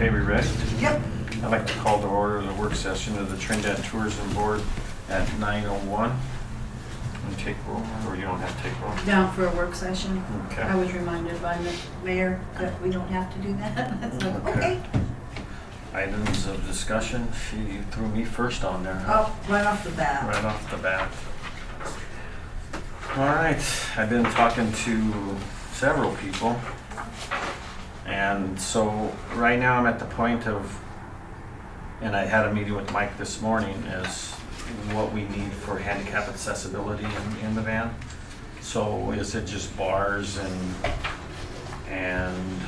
Okay, we ready? Yep. I'd like to call to order the work session of the Trinidad Tourism Board at 9:01. And take roll, or you don't have to take roll? Down for a work session. Okay. I was reminded by the mayor that we don't have to do that. That's like, okay. Items of discussion, you threw me first on there. Huh? Oh, right off the bat. Right off the bat. All right, I've been talking to several people. And so right now I'm at the point of, and I had a meeting with Mike this morning, is what we need for handicap accessibility in the van. So is it just bars and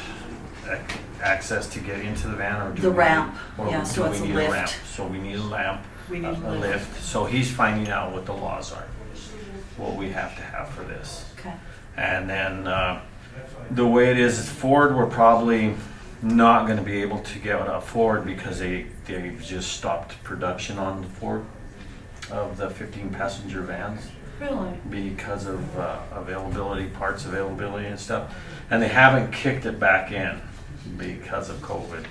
access to get into the van, or do The we ramp, or yeah, do so we it's a need lift. ramp? So we need a lamp, We need a lift. So he's finding out what the laws are, what we have to have for this. Okay. And then the way it is, Ford, we're probably not going to be able to get a Ford because they've just stopped production on the Ford of the 15 passenger vans Really? because of availability, parts availability and stuff. And they haven't kicked it back in because of COVID.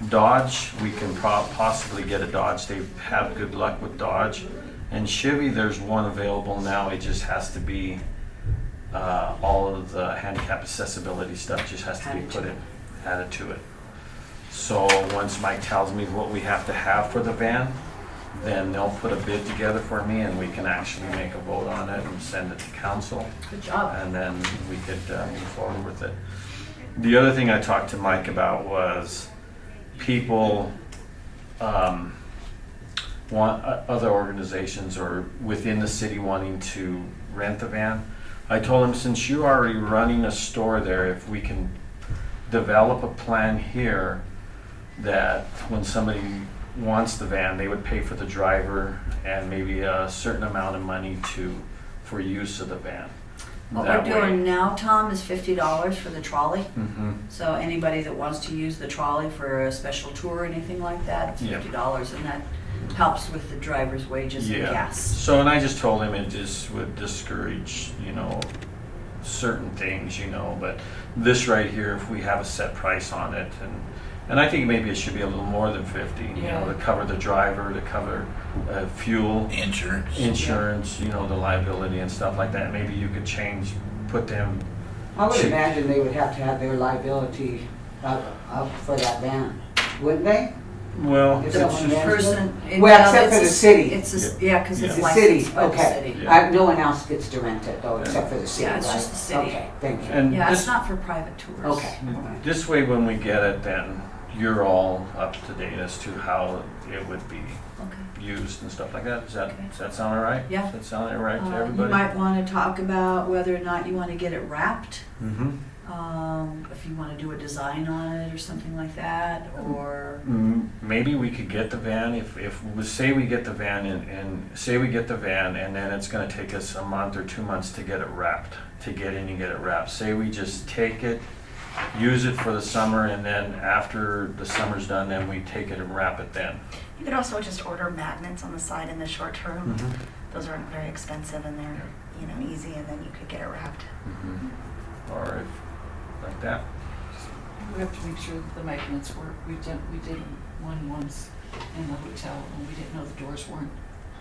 Dodge, we can possibly get a Dodge. They have good luck with Dodge. And Chevy, there's one available now. It just has to be all of the handicap accessibility stuff just has to be added to it. So once Mike tells me what we have to have for the van, then they'll put a bid together for me and we can actually make a vote on it and send it to council. Good job. And then we could move forward with it. The other thing I talked to Mike about was people want other organizations or within the city wanting to rent the van. I told him, since you're already running a store there, if we can develop a plan here that when somebody wants the van, they would pay for the driver and maybe a certain amount of money for use of the van. What That we're way- doing now, Tom, is $50 for the trolley. Mhm. So anybody that wants to use the trolley for a special tour or anything like that, it's Yeah. $50, and that helps with the driver's wages and gas. So, and I just told him it just would discourage, certain things, but this right here, if we have a set price on it, and I think maybe it should be a little more than 50, to cover the driver, to cover fuel, insurance, the liability and stuff like that. Maybe you could put them. I would imagine they would have to have their liability up for that van, wouldn't they? Well, If it's someone just, rents Person. Well, except for the city. It's yeah, because it's The licensed city, by the okay. city. Yeah. No one else gets to rent it though, except for the city, Yeah, it's right? just the city. Okay, thank you. and Yeah, this, it's not for private tours. Okay. this way when we get it, then you're all up to date as to how it would be Okay. used and stuff like that. Okay. Does that sound all right? Yeah. Does that sound all right to You everybody? might want to talk about whether or not you want to get it wrapped. Mm-hmm. If you want to do a design on it or something like that, or Maybe we could get the van, say we get the van and say we get the van and then it's gonna take us a month or 2 months to get it wrapped, to get in and get it wrapped. Say we just take it, use it for the summer, and then after the summer's done, then we take it and wrap it then. You could also just order magnets on the side in the short term. Mhm. Those aren't very expensive and they're, easy, and then you could get it wrapped. Mhm. Or like that. We have to make sure that the magnets work. We did one once in the hotel and we didn't know the doors weren't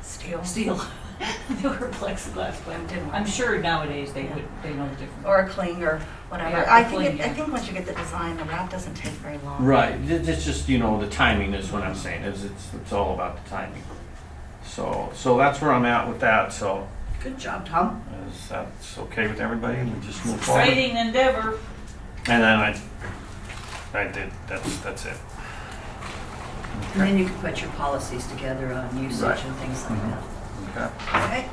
Steel. steel. They were plexiglass, but I'm sure nowadays they know the difference. Or a cling or whatever. Yeah, I a cling, think yeah. once you get the design, the wrap doesn't take very long. Right, it's just, the timing is what I'm saying, it's all about the timing. So that's where I'm at with that, so good job, Tom. is that's okay with everybody? We just move forward? Exciting endeavor. And then I did, that's it. And then you can put your policies together on usage Right. and things like Mhm. that. Okay. Okay,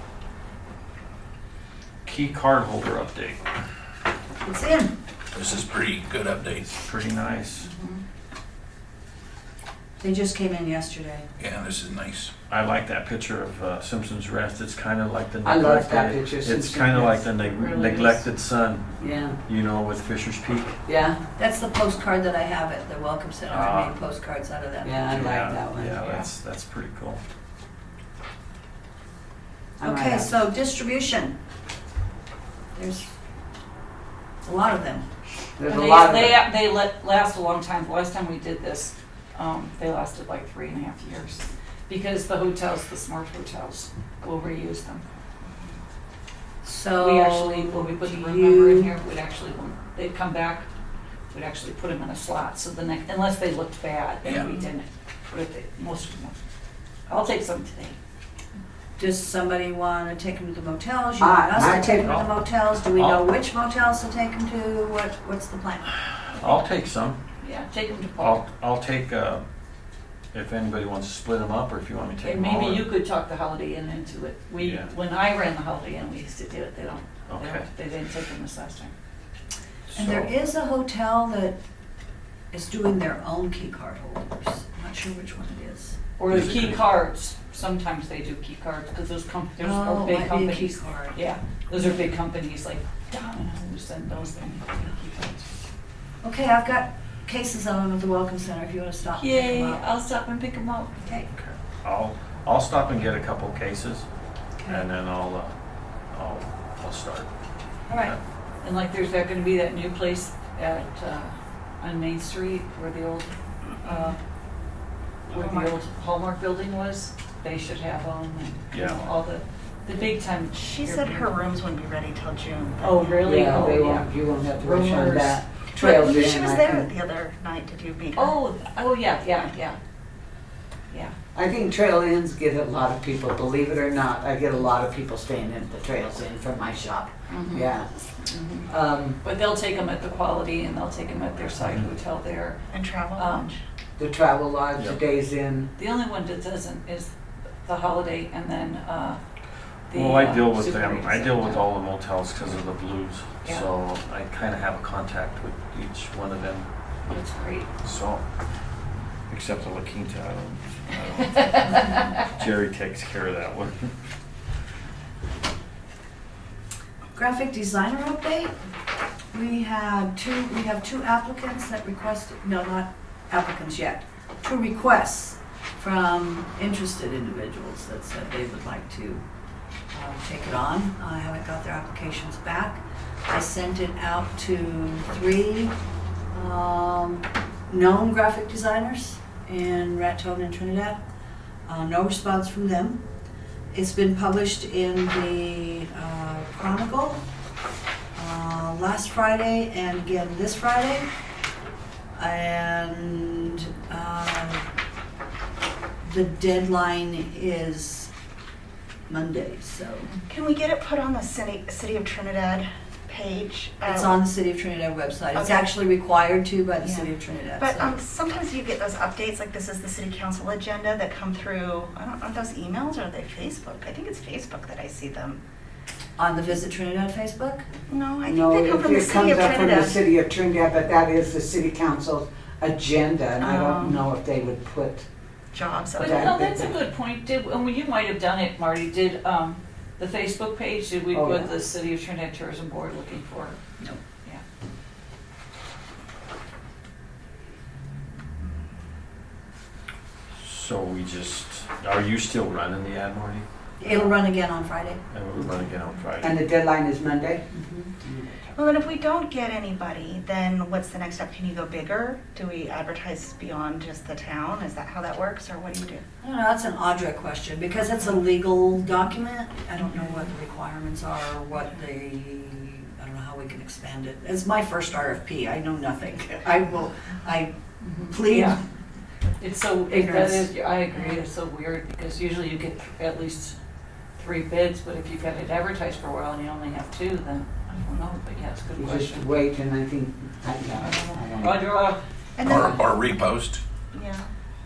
Key card holder update, it's in. This is pretty good updates. pretty nice. They just came in yesterday. Yeah, this is nice. I like that picture of Simpson's Rest, it's kind of like the I love that neglected, picture, it's Simpson's kind of like Rest. the Really neglected son, Yeah, with Fisher's Peak. yeah, That's the postcard that I have at the Welcome Center. Ah. I made postcards out of that. yeah, I picture. like that one. Yeah, that's pretty cool. I'm right Okay, up. so distribution. There's a lot of them. There's And a lot of them. they last a long time. The last time we did this, they lasted like 3.5 years. Because the hotels, the smart hotels, will reuse them. So. We actually, when we put the do room number in you- here, we'd actually, when they'd come back, we'd actually put them in a slot. So the next, unless they looked bad, Yeah. then we didn't. But most of them. I'll take some today. Does somebody want to take them to the motels? You want us I to take take- them to the motels? Do we know which motels to take them to? What's the plan? I'll take some. Yeah, take them to Paul. I'll take, if anybody wants to split them up, or if you want me to take And them all. maybe or- you could talk the Holiday Inn into it. Yeah. When I ran the Holiday Inn, we used to do it. Okay. They didn't take them this last time. And there So- is a hotel that is doing their own key card holders. I'm not sure which one it is. Or Is the it key good? cards, sometimes they do key cards, because those there's Oh, big might be a key companies. card. Yeah, those are big companies like Domino's and those things, key cards. Okay, I've got cases of them at the Welcome Center if you want to stop and pick Yay, them up. I'll stop and pick them up. Okay. I'll stop and get a couple cases, Okay. and then I'll start. All right. And like there's gonna be that new place at, on Main Street where the old Hallmark building was. They should have them and, you know, Yeah. all the big time. She said her rooms wouldn't be ready till June. Oh, really? Yeah, Oh, they yeah. won't, you won't have to rush on Rumors. that. Trails But in, she was I there think. the other night. Did you meet her? Oh, yeah. Yeah. I think trail inns get a lot of people, believe it or not. I get a lot of people staying at the trails inn from my shop. Mhm. Yeah. Mhm. But they'll take them at the Quality and they'll take them at their side hotel there. And travel Um, lunch. The travel lodge, the Yep. days inn. The only one that doesn't is the Holiday and then the Well, I deal with Super them, Eight I deal with Hotel. all the motels because of the blues, Yeah. so I kind of have a contact with each one of them, That's great. so, except the La Quinta, I don't, Jerry takes care of that one. Graphic designer update. We have two applicants that requested, no, not applicants yet, 2 requests from interested individuals that said they would like to take it on. I haven't got their applications back. I sent it out to 3 known graphic designers in Raton and Trinidad. No response from them. It's been published in the Chronicle last Friday and again this Friday. And the deadline is Monday, so Can we get it put on the City of Trinidad page? it's on the City of Trinidad website. It's Okay. actually required to by the Yeah. City of Trinidad. But so. sometimes you get those updates, like this is the city council agenda that come through, I don't know, are those emails or are they Facebook? I think it's Facebook that I see them. On the Visit Trinidad Facebook? No, I think No, they come from the it city comes of up from the Trinidad. city of Trinidad, but that is the city council's agenda, and I don't Um, know if they would put, Jobs. But Okay. no, that's a good point. You might have done it, Marty. Did the Facebook page, did we Oh, put yeah. the City of Trinidad Tourism Board looking for? No. Yeah. So are you still running the ad, Marty? It'll run again on Friday. And we'll run again on Friday. and the deadline is Monday? Well, then if we don't get anybody, then what's the next step? Can you go bigger? Do we advertise beyond just the town? Is that how that works, or what do you do? I don't know, that's an Audra question, because it's a legal document. I don't know what the requirements are, or what I don't know how we can expand it. It's my first RFP, I know nothing. I plead. Yeah. It's so, Ignorance. I agree, it's so weird, because usually you get at least 3 bids, but if you've got it advertised for a while and you only have 2, then I don't know, but yeah, it's a good You just question. wait, and I think, I don't know. Audra, And Or, then, or repost, yeah.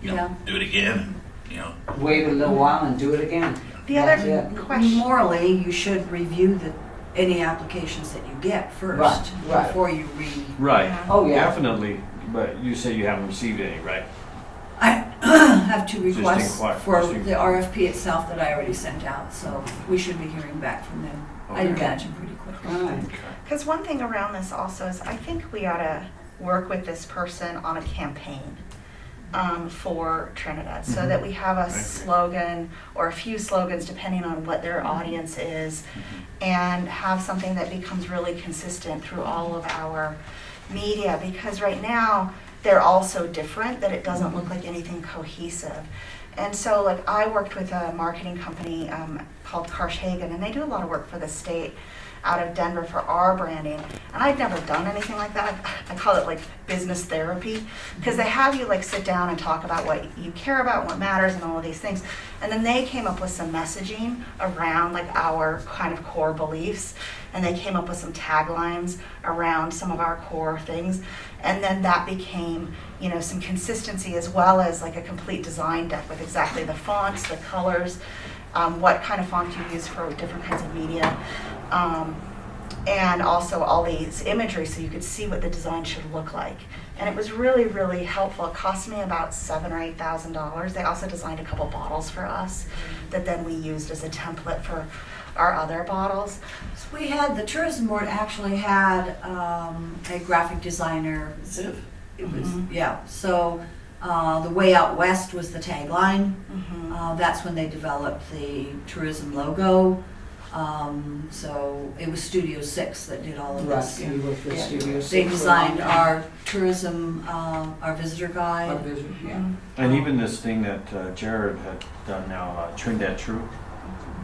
you know, Yeah. do it again, you know. Wait a little while and do it again. The That's other it. question. Morally, you should review any applications that you get first, Right. before you read. Right, Yeah. Oh, yeah. definitely, but you say you haven't received any, right? I have 2 Just requests inquire- for just the inquire. RFP itself that I already sent out, so we should be hearing back from them. I'd Okay. imagine pretty quickly. All right. Okay. Because one thing around this also is I think we ought to work with this person on a campaign for Trinidad so that we have a agree. slogan or a few slogans depending on what their audience is and have something that becomes really consistent through all of our media, because right now they're all so different that it doesn't look like anything cohesive. And so like I worked with a marketing company called Karshhagen, and they do a lot of work for the state out of Denver for our branding. And I'd never done anything like that. I call it like business therapy, because they have you like sit down and talk about what you care about, what matters, and all of these things. And then they came up with some messaging around like our kind of core beliefs, and they came up with some taglines around some of our core things. And then that became, you know, some consistency, as well as like a complete design deck with exactly the fonts, the colors, what kind of font you use for different kinds of media, and also all these imagery so you could see what the design should look like. And it was really, really helpful. It cost me about $7,000 or $8,000. They also designed a couple bottles for us that then we used as a template for our other bottles. So we had, the tourism board actually had a graphic designer. It was, yeah, so the Way Out West was the tagline. That's when they developed the tourism logo. So it was Studio 6 that did all of this. Right, you work for Studio 6. They designed our tourism, our visitor Our guide. vision, yeah. And even this thing that Jared had done now, Trinidad True.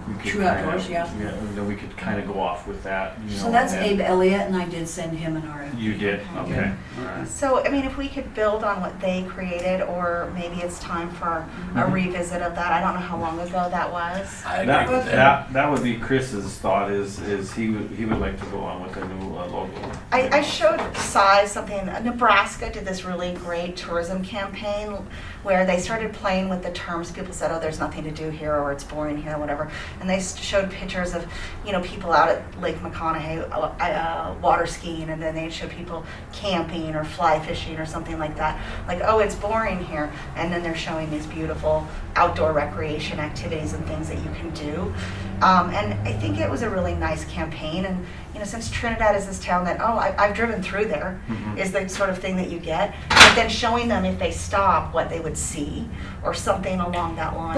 We could True kinda- Outdoors, yeah. Then we could kind of go off with that, you know. So that's and Abe Elliott, and I did send him an RFP. You did, okay, all right. So, I mean, if we could build on what they created, or maybe it's time for a revisit of that. I don't know how long ago that was. I agree with that. That would be Chris's thought, is he would like to go on with a new logo. I showed Cy something. Nebraska did this really great tourism campaign where they started playing with the terms. People said, oh, there's nothing to do here, or it's boring here, or whatever. And they showed pictures of, you know, people out at Lake McConaughey water skiing, and then they'd show people camping or fly fishing or something like that. Like, oh, it's boring here. And then they're showing these beautiful outdoor recreation activities and things that you can do. And I think it was a really nice campaign. And, you know, since Trinidad is this town that, oh, I've driven through there, is the sort of thing that you get. But then showing them, if they stop, what they would see, or something along that line.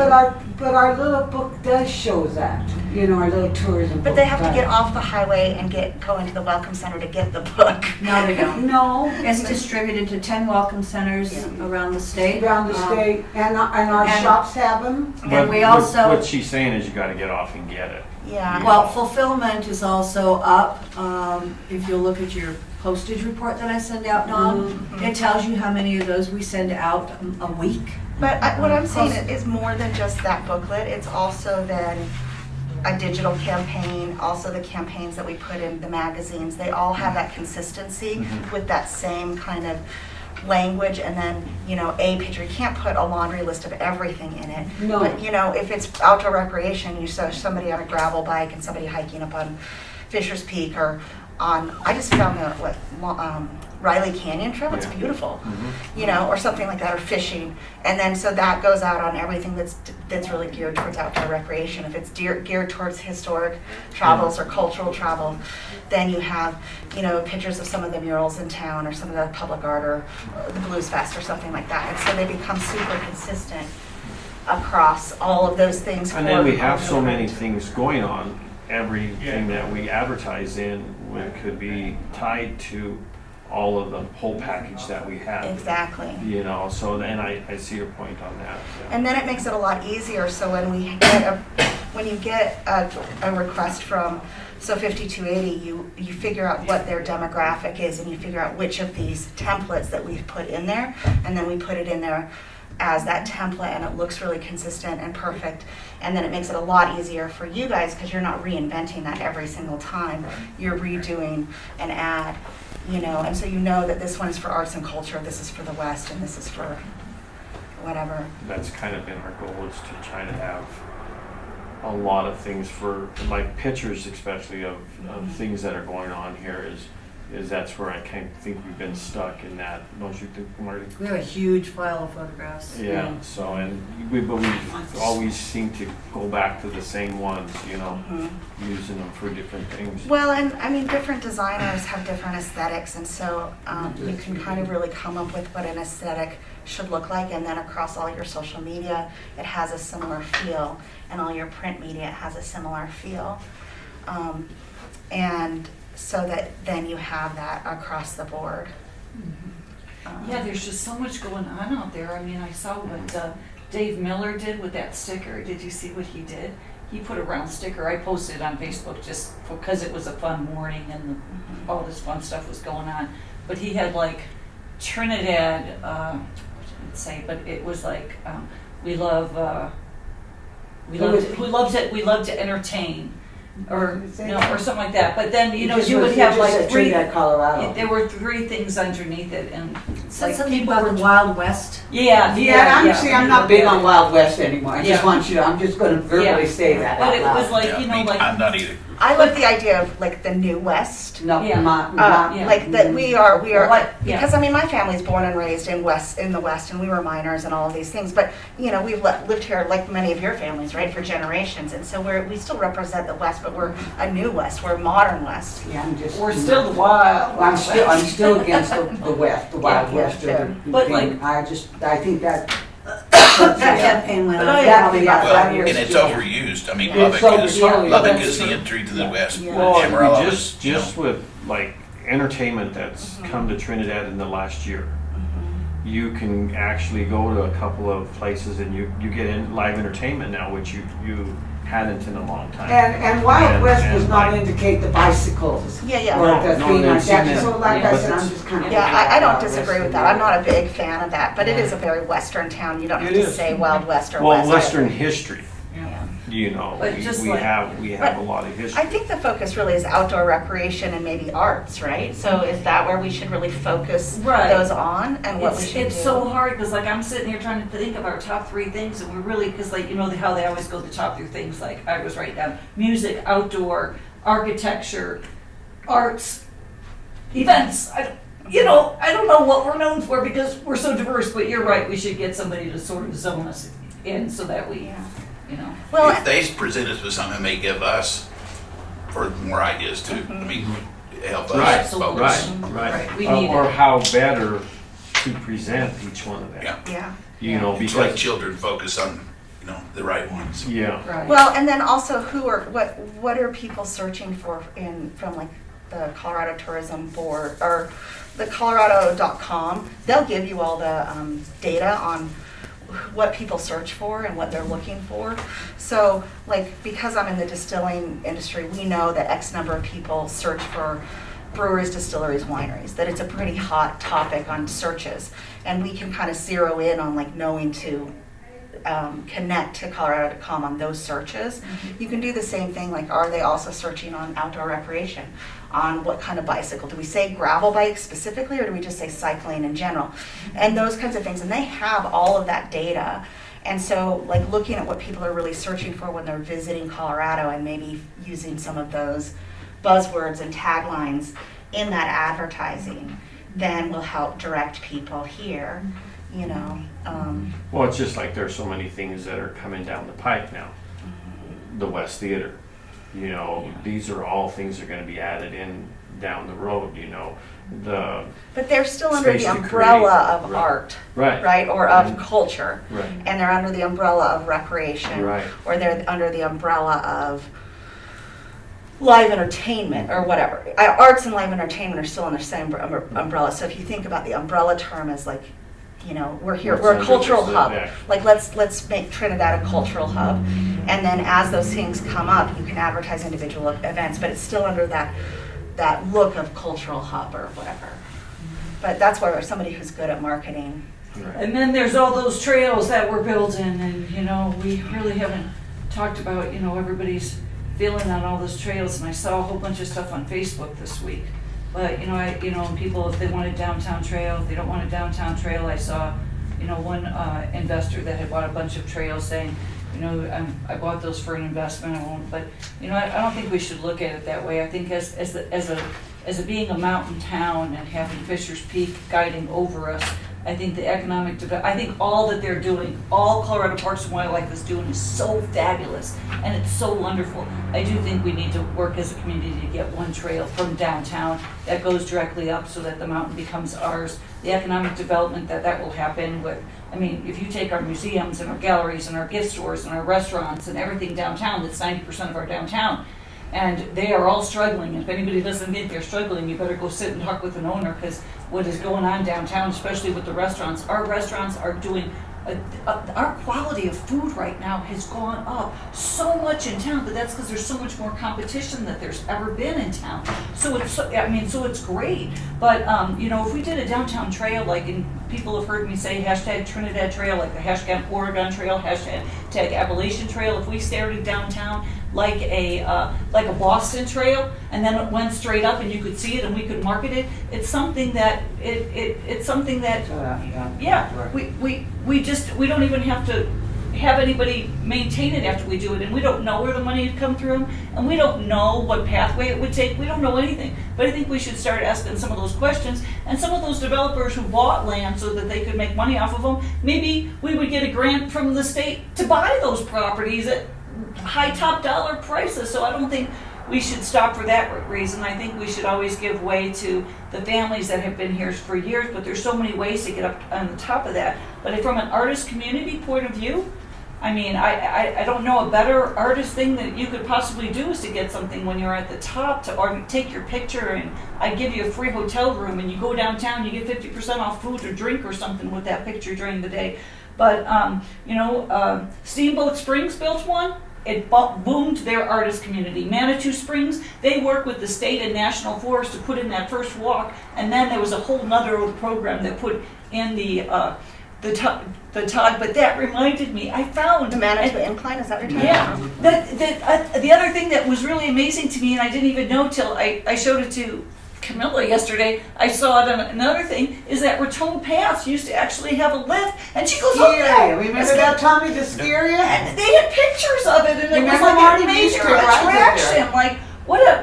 But our little book does show that, you know, our little tourism book. But they have to does. get off the highway and go into the welcome center to get the book. No, they don't. No, It's distributed to 10 welcome centers around the state. around the state, and our and- shops have them. And we also, What she's saying is you gotta get off and get it. Yeah. well, fulfillment is also up. If you'll look at your postage report that I send out, Dawn, it tells you how many of those we send out a week. But what I'm saying is more than just that booklet. It's also then a digital campaign, also the campaigns that we put in the magazines. They all have that consistency with that same kind of language, and then, you know, a picture. You can't put a laundry list of everything in it. No. But, you know, if it's outdoor recreation, you saw somebody on a gravel bike and somebody hiking up on Fisher's Peak, or on, I just found the Riley Canyon Trail. It's Yeah. beautiful, you know, or something like that, or fishing. And then so that goes out on everything that's really geared towards outdoor recreation. If it's geared towards historic travels or cultural travel, then you have, you know, pictures of some of the murals in town, or some of the public art, or the Blues Fest, or something like that. And so they become super consistent across all of those things. And then we have so many things going on. Everything that we advertise in could be tied to all of the whole package that we have. Exactly. You know, so then I see your point on that. Yeah. And then it makes it a lot easier. So when you get a request from 5280, you figure out what their demographic is, and you figure out which of these templates that we've put in there, and then we put it in there as that template, and it looks really consistent and perfect. And then it makes it a lot easier for you guys, because you're not reinventing that every single time. You're redoing an ad, you know, and so you know that this one is for arts and culture, this is for the West, and this is for whatever. That's kind of been our goal, is to try to have a lot of things for, like pictures especially of things that are going on here, is that's where I kind of think we've been stuck in that, don't you think, Marty? We have a huge file of photographs. Yeah, so, but we've always seemed to go back to the same ones, you know, using them for different things. Well, and I mean, different designers have different aesthetics, and so you can kind of really come up with what an aesthetic should look like, and then across all your social media, it has a similar feel, and all your print media, it has a similar feel. And so that then you have that across the board. Yeah, there's just so much going on out there. I mean, I saw what Dave Miller did with that sticker. Did you see what he did? He put a round sticker. I posted it on Facebook just because it was a fun morning and all this fun stuff was going on. But he had like Trinidad, what did it say? But it was like we love to entertain, or or something like that. But then you would have like Trinidad, Colorado. there were 3 things underneath it, and Said like something people about were the Wild West. I'm not big on Wild West anymore. I just Yeah. want you to, I'm just gonna verbally Yeah. say that But out it loud. was like, Yeah, like I'm not either. I like the idea of like the New West. No, Yeah. not, Yeah. Like that we are yeah. because I mean my family's born and raised in the West, and we were miners and all of these things, but we've lived here like many of your families, right, for generations, and so we still represent the West, but we're a new West, we're a modern West. yeah, I'm just. we're still the wild. I'm still against the West, the Wild Yeah, West. fair. But, thing. I think that. That campaign went But on. I That- agree. yeah, Well, that and is- it's yeah. overused. I mean, It's Lubbock is, totally- Lubbock that's is the true. entry to the Yeah. West. Yeah. Well, Amarillo just is, you know, just with like entertainment that's come to Trinidad in the last year, you can actually go to a couple of places and you get in live entertainment now, which you hadn't in a long time. And Wild West does not like- indicate the bicycles. Yeah. Or No, the no, thing like I've seen that. that. So like Yeah. I said, I'm just kind of. Yeah, I don't disagree with that. I'm not a big fan of that, but it is a very Western town. You don't have It to is. say Wild West or Well, West. Western history, Yeah. But just we like- have But a lot of history. I think the focus really is outdoor recreation and maybe arts, right? So is that where we should really focus Right. those on and what we should It's do? so hard because like I'm sitting here trying to think of our top 3 things, and we're really, because like how they always go the top 3 things, like I was writing down music, outdoor, architecture, arts, events. I don't know what we're known for because we're so diverse, but you're right, we should get somebody to sort of zone us in so that we, Well, if they present us with something, it may give us for more ideas too. I mean, help us Right, Absolutely. focus. Right. We need Or it. how better to present each one of them. Yeah. yeah. It's like Because, children focus on, the right ones. yeah. Right. Well, and then also what are people searching for from like the Colorado Tourism Board or the Colorado.com? They'll give you all the data on what people search for and what they're looking for. So like because I'm in the distilling industry, we know that X number of people search for breweries, distilleries, wineries, that it's a pretty hot topic on searches. And we can kind of zero in on like knowing to connect to Colorado.com on those searches. You can do the same thing, like are they also searching on outdoor recreation? On what kind of bicycle? Do we say gravel bike specifically, or do we just say cycling in general? And those kinds of things. And they have all of that data. And so like looking at what people are really searching for when they're visiting Colorado and maybe using some of those buzzwords and taglines in that advertising, then will help direct people here, Well, it's just like there's so many things that are coming down the pike now. The West Theater, these are all things that are going to be added in down the road. The But they're still under Space the to umbrella create. of Right. art, right, right? Or of Mhm. culture. right, And they're under the umbrella of recreation. right. Or they're under the umbrella of live entertainment or whatever. Arts and live entertainment are still in the same umbrella. So if you think about the umbrella term as like, we're here, What's we're a under cultural this, hub. yeah. Like let's make Trinidad a cultural hub. And then as those things come up, you can advertise individual events, but it's still under that look of cultural hub or whatever. But that's where somebody who's good at marketing. Right. And then there's all those trails that we're building, and we really haven't talked about, everybody's feeling on all those trails, and I saw a whole bunch of stuff on Facebook this week. But people, if they want a downtown trail, if they don't want a downtown trail, I saw, one investor that had bought a bunch of trails saying, I bought those for an investment, I won't. But I don't think we should look at it that way. I think as a being a mountain town and having Fisher's Peak guiding over us, I think the I think all that they're doing, all Colorado Parks and Wildlife is doing is so fabulous and it's so wonderful. I do think we need to work as a community to get one trail from downtown that goes directly up so that the mountain becomes ours. The economic development that will happen with, if you take our museums and our galleries and our gift stores and our restaurants and everything downtown, that's 90% of our downtown. And they are all struggling. If anybody doesn't think they're struggling, you better go sit and talk with an owner, because what is going on downtown, especially with the restaurants, our restaurants are doing, our quality of food right now has gone up so much in town, but that's because there's so much more competition than there's ever been in town. So it's great. But, if we did a downtown trail, like, and people have heard me say hashtag Trinidad Trail, like the hashtag Oregon Trail, hashtag Appalachian Trail, if we started downtown like a Boston Trail, and then it went straight up and you could see it and we could market it, it's something that, we don't even have to have anybody maintain it after we do it, and we don't know where the money would come through, and we don't know what pathway it would take. We don't know anything. But I think we should start asking some of those questions, and some of those developers who bought land so that they could make money off of them, maybe we would get a grant from the state to buy those properties at high top dollar prices. So I don't think we should stop for that reason. I think we should always give way to the families that have been here for years, but there's so many ways to get up on the top of that. But from an artist community point of view, I mean, I don't know a better artist thing that you could possibly do is to get something when you're at the top, or take your picture, and I give you a free hotel room, and you go downtown, you get 50% off food or drink or something with that picture during the day. But, Steamboat Springs built one. It boomed their artist community. Manitou Springs, they work with the state and national forest to put in that first walk, and then there was a whole nother program that put in the tug. But that reminded me, I found The Manitou Incline, is that what you're talking about? yeah. The other thing that was really amazing to me, and I didn't even know till I showed it to Camilla yesterday, I saw it on another thing, is that Raton Paths used to actually have a lift, and she goes, "Look there!" Remember that, Tommy, the scary? And they had pictures of it, and it was Remember like Marty a major used to ride it there? attraction. Like,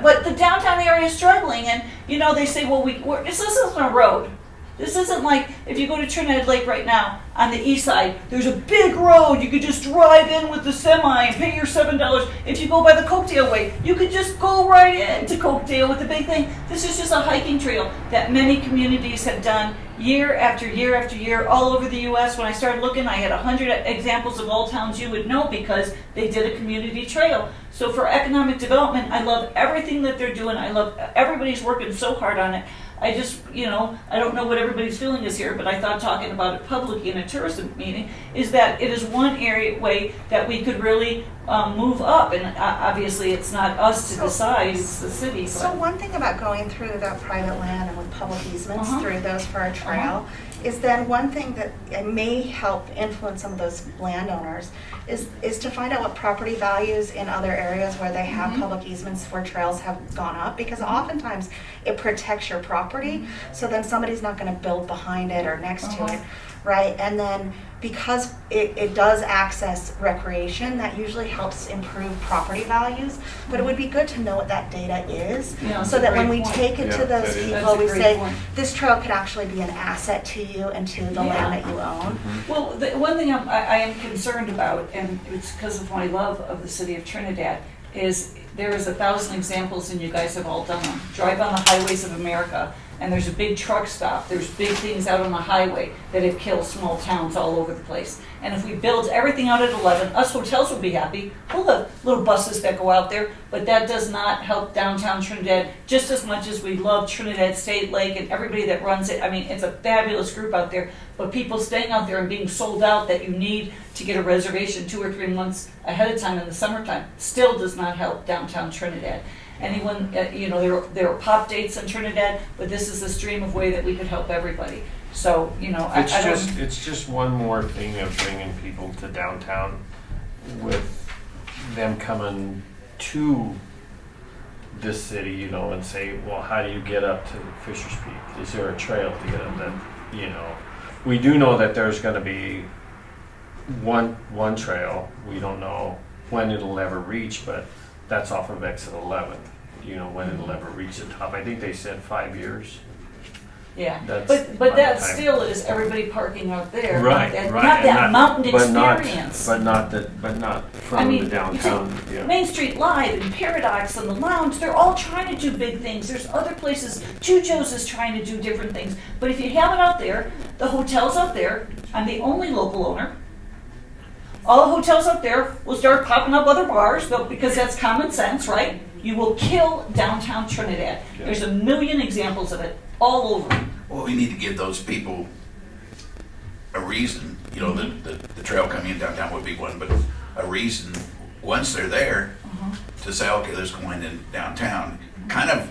but the downtown area is struggling, and they say, well, this isn't a road. This isn't like, if you go to Trinidad Lake right now, on the east side, there's a big road. You could just drive in with the semi and pay your $7. If you go by the Cokedale Way, you could just go right into Cokedale with the big thing. This is just a hiking trail that many communities have done year after year after year all over the U.S. When I started looking, I had 100 examples of all towns you would know because they did a community trail. So for economic development, I love everything that they're doing. I love everybody's working so hard on it. I just, I don't know what everybody's feeling is here, but I thought talking about it publicly in a tourism meeting is that it is one way that we could really move up. And obviously it's not us to decide, it's the city. So one thing about going through that private land and with public easements through those for a trail is then one thing that may help influence some of those landowners is to find out what property values in other areas where they have public easements for trails have gone up, because oftentimes it protects your property, so then somebody's not going to build behind it or next to it, right? And then because it does access recreation, that usually helps improve property values. But it would be good to know what that data is, so that when we take it to those people, we say, this trail could actually be an asset to you and to the land that you own. Well, the one thing I am concerned about, and it's because of my love of the city of Trinidad, is there is 1,000 examples, and you guys have all done them. Drive on the highways of America, and there's a big truck stop. There's big things out on the highway that have killed small towns all over the place. And if we build everything out at 11, us hotels will be happy. We'll have little buses that go out there, but that does not help downtown Trinidad just as much as we love Trinidad State Lake and everybody that runs it. I mean, it's a fabulous group out there, but people staying out there and being sold out that you need to get a reservation 2 or 3 months ahead of time in the summertime still does not help downtown Trinidad. Anyone, there are pop dates in Trinidad, but this is the stream of way that we could help everybody. So, It's just one more thing of bringing people to downtown with them coming to this city, and say, well, how do you get up to Fisher's Peak? Is there a trail to get up there? We do know that there's going to be one trail. We don't know when it'll ever reach, but that's off of exit 11. When it'll ever reach the top. I think they said 5 years. Yeah, That's but that time. still is everybody parking out there. Right, Not right. that mountain But experience. not from the downtown. You take Main Street Live and Paradox and the Lounge, they're all trying to do big things. There's other places, Chucho's is trying to do different things. But if you have it out there, the hotel's out there, I'm the only local owner. All the hotels up there will start popping up other bars, because that's common sense, right? You will kill downtown Trinidad. There's a million examples of it all over. Well, we need to give those people a reason, you know, the trail coming in downtown would be one, but a reason, once they're there, to say, okay, let's go in downtown. Kind of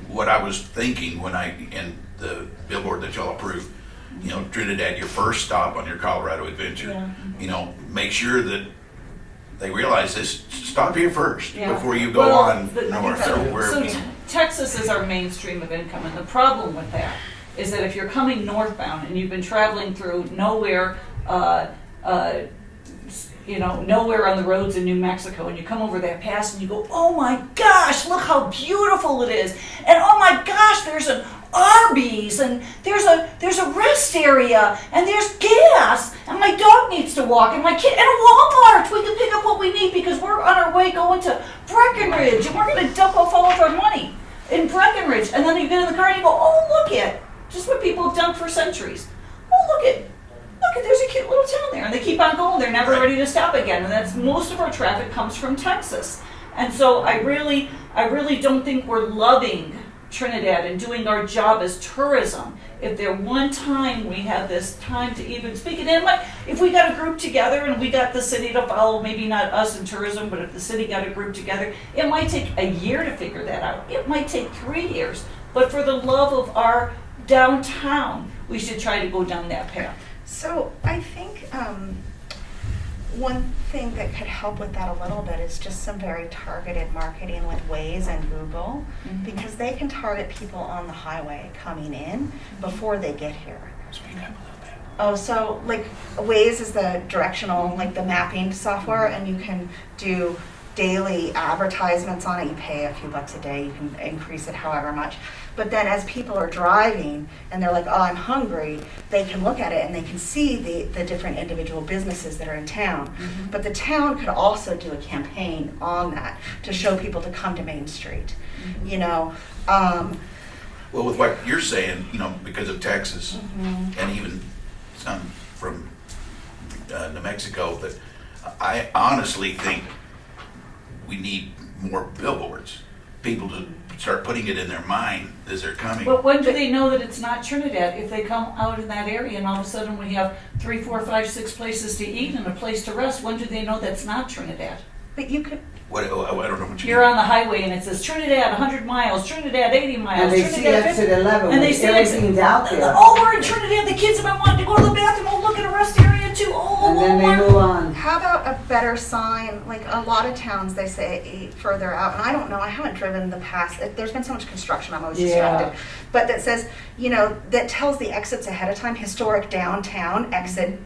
what I was thinking when in the billboard that y'all approved, you know, Trinidad, your first stop on your Colorado adventure. Yeah. You know, make sure that they realize this, stop here first Yeah. before you go Well, on the- north or wherever. So you know. Texas is our main stream of income, and the problem with that is that if you're coming northbound and you've been traveling through nowhere, nowhere on the roads in New Mexico, and you come over that pass and you go, oh my gosh, look how beautiful it is, and oh my gosh, there's an Arby's, and there's a rest area, and there's gas, and my dog needs to walk, and my kid, and a Walmart, we can pick up what we need because we're on our way going to Breckenridge, and we're going to dump off all of our money in Breckenridge, and then you get in the car and you go, oh look at, just what people have done for centuries. Oh look at, there's a cute little town there, and they keep on going. They're never ready to stop again, and that's most of our traffic comes from Texas. And so I really don't think we're loving Trinidad and doing our job as tourism. If there one time we have this time to even speak it in, like if we got a group together and we got the city to follow, maybe not us in tourism, but if the city got a group together, it might take a year to figure that out. It might take 3 years. But for the love of our downtown, we should try to go down that path. So I think one thing that could help with that a little bit is just some very targeted marketing with Waze and Google, because they can target people on the highway coming in before they get here. Speak up a little bit. Oh, so like Waze is the directional, like the mapping software, and you can do daily advertisements on it. You pay a few bucks a day, you can increase it however much. But then as people are driving and they're like, oh, I'm hungry, they can look at it and they can see the different individual businesses that are in town. But the town could also do a campaign on that to show people to come to Main Street, you know. Well, with what you're saying, you know, because of Texas and even some from New Mexico, that I honestly think we need more billboards. People to start putting it in their mind as they're coming. But when do they know that it's not Trinidad? If they come out in that area and all of a sudden we have 3, 4, 5, 6 places to eat and a place to rest, when do they know that's not Trinidad? But you could, What, I don't know what you You're mean. on the highway and it says Trinidad 100 miles, Trinidad 80 miles, And they see Trinidad exit 50. 11, And they when see everything's out there. Oh, we're in Trinidad. The kids have been wanting to go to the bathroom. Oh, look at a rest area too. Oh, And then they Walmart. move on. how about a better sign? Like a lot of towns, they say further out, and I don't know, I haven't driven the past, there's been so much construction, I'm always distracted. But that says, you know, that tells the exits ahead of time, historic downtown, exit,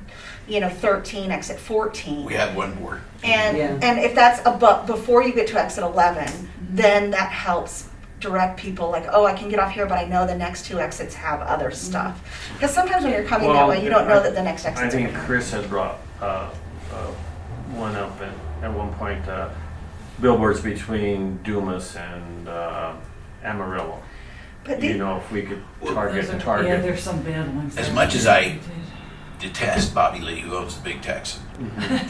you know, 13, exit 14. We had one board. And Yeah. and if that's before you get to exit 11, then that helps direct people like, oh, I can get off here, but I know the next 2 exits have other stuff. Because sometimes when you're coming that way, you don't know that the next I exit's are think coming. Chris had brought one up at one point, billboards between Dumas and Amarillo. But You the, know, if we could Well, target. Yeah, there's some bad ones. As there. much as I detest Bobby Lee, who owns the Big Texan.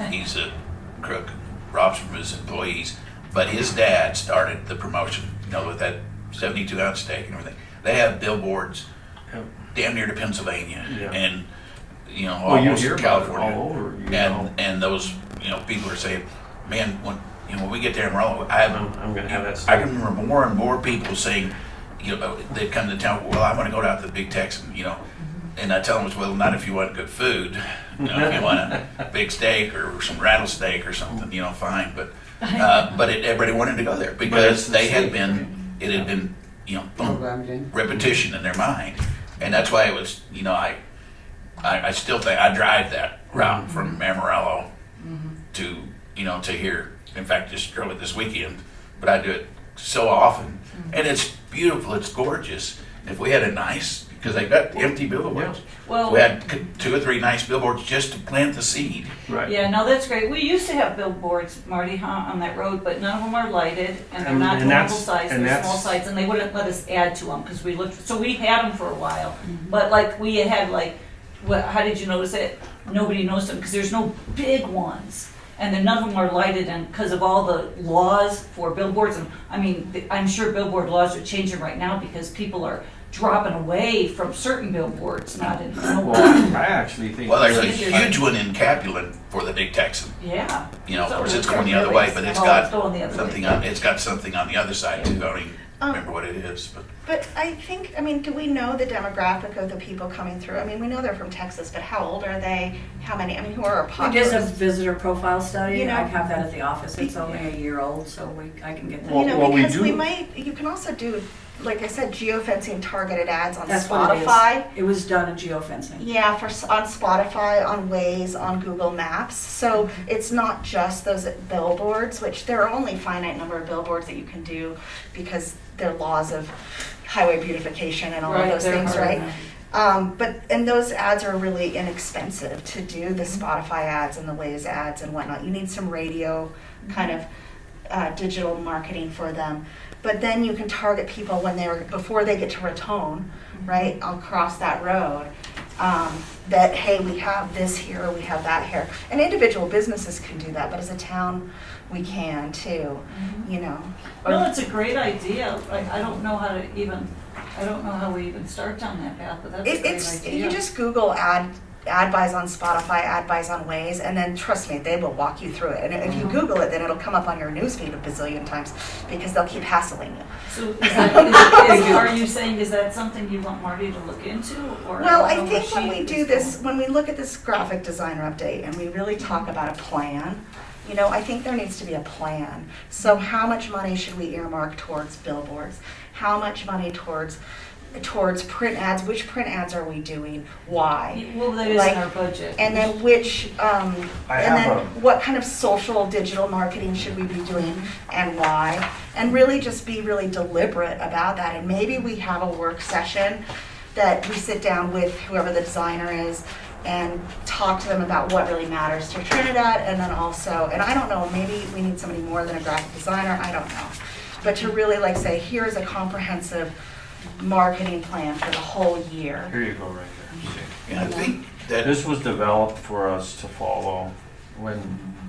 He's a crook, robs from his employees. But his dad started the promotion, you know, with that 72-ounce steak and everything. They have billboards damn near to Pennsylvania Yeah. and, you know, Well, you almost hear about it California. all over, you know. And those, you know, people are saying, man, when we get there in Amarillo, I'm gonna have that I steak. can remember more and more people saying, you know, they come to town, well, I want to go down to the Big Texan, you know. And I tell them, well, not if you want good food. You know, if you want a big steak or some rattlesnake or something, you know, fine. But everybody wanted to go there it's because the they had steak. it had been, you know, boom, Programmed in. repetition in their mind. And that's why it was, you know, I still think I drive that route from Amarillo to, you know, to here. In fact, just drove it this weekend, but I do it so often. And it's beautiful, it's gorgeous. If we had a nice, because they've got empty billboards. Well, We had 2 or 3 nice billboards just to plant the seed. Right. yeah, no, that's great. We used to have billboards, Marty, on that road, but none of them are lighted, and they're And- not and normal that's- size, and they're that's- small sites, and they wouldn't let us add to them, because we looked, so we had them for a while. But like, we had like, how did you notice it? Nobody knows them, because there's no big ones. and then none of them are lighted, and because of all the laws for billboards, and I mean, I'm sure billboard laws are changing right now because people are dropping away from certain billboards, not in Well, I actually think. Well, there's a It's- huge one in Capulet for the big Texan. Yeah. You know, of So course, it's they're going the other really way, but it's small, got going the other way. something on, it's got something on the other side too. I don't even remember what it is, but. But I think, I mean, do we know the demographic of the people coming through? I mean, we know they're from Texas, but how old are they? How many, I mean, who are our We populace? did a visitor profile study, You know- I have that at the office, it's only a year old, so I can get that. Well, You know, what we because do- we might, you can also do, like I said, geofencing targeted ads on That's what it is. Spotify. It was done in geofencing. Yeah, on Spotify, on Waze, on Google Maps. So it's not just those billboards, which there are only a finite number of billboards that you can do because there are laws of highway beautification and all of Right, those they're things, hard right? enough. And those ads are really inexpensive to do, the Spotify ads and the Waze ads and whatnot. You need some radio kind of digital marketing for them. But then you can target people when before they get to Raton, right, across that road, that, hey, we have this here, we have that here. And individual businesses can do that, but as a town, we can too, you know. No, it's a great idea. I don't know how to even, I don't know how we even start down that path, but that's a great It's, idea. you just Google ad buys on Spotify, ad buys on Waze, and then trust me, they will walk you through it. And if you Google it, then it'll come up on your newsfeed a bazillion times because they'll keep hassling you. So are you saying, is that something you want Marty to look into, or? Well, don't I know think what when she we is do going- this, when we look at this graphic designer update and we really talk about a plan, you know, I think there needs to be a plan. So how much money should we earmark towards billboards? How much money towards print ads? Which print ads are we doing? Why? Well, that is Like- in our budget. And then which, and have then what kind of social digital marketing should we be doing and why? And really just be really deliberate about that. And maybe we have a work session that we sit down with whoever the designer is and talk to them about what really matters to Trinidad. And then also, and I don't know, maybe we need somebody more than a graphic designer, I don't know. But to really like say, here's a comprehensive marketing plan for the whole year. Here you go, right there. See. Yeah, I think that, This was developed for us to follow when,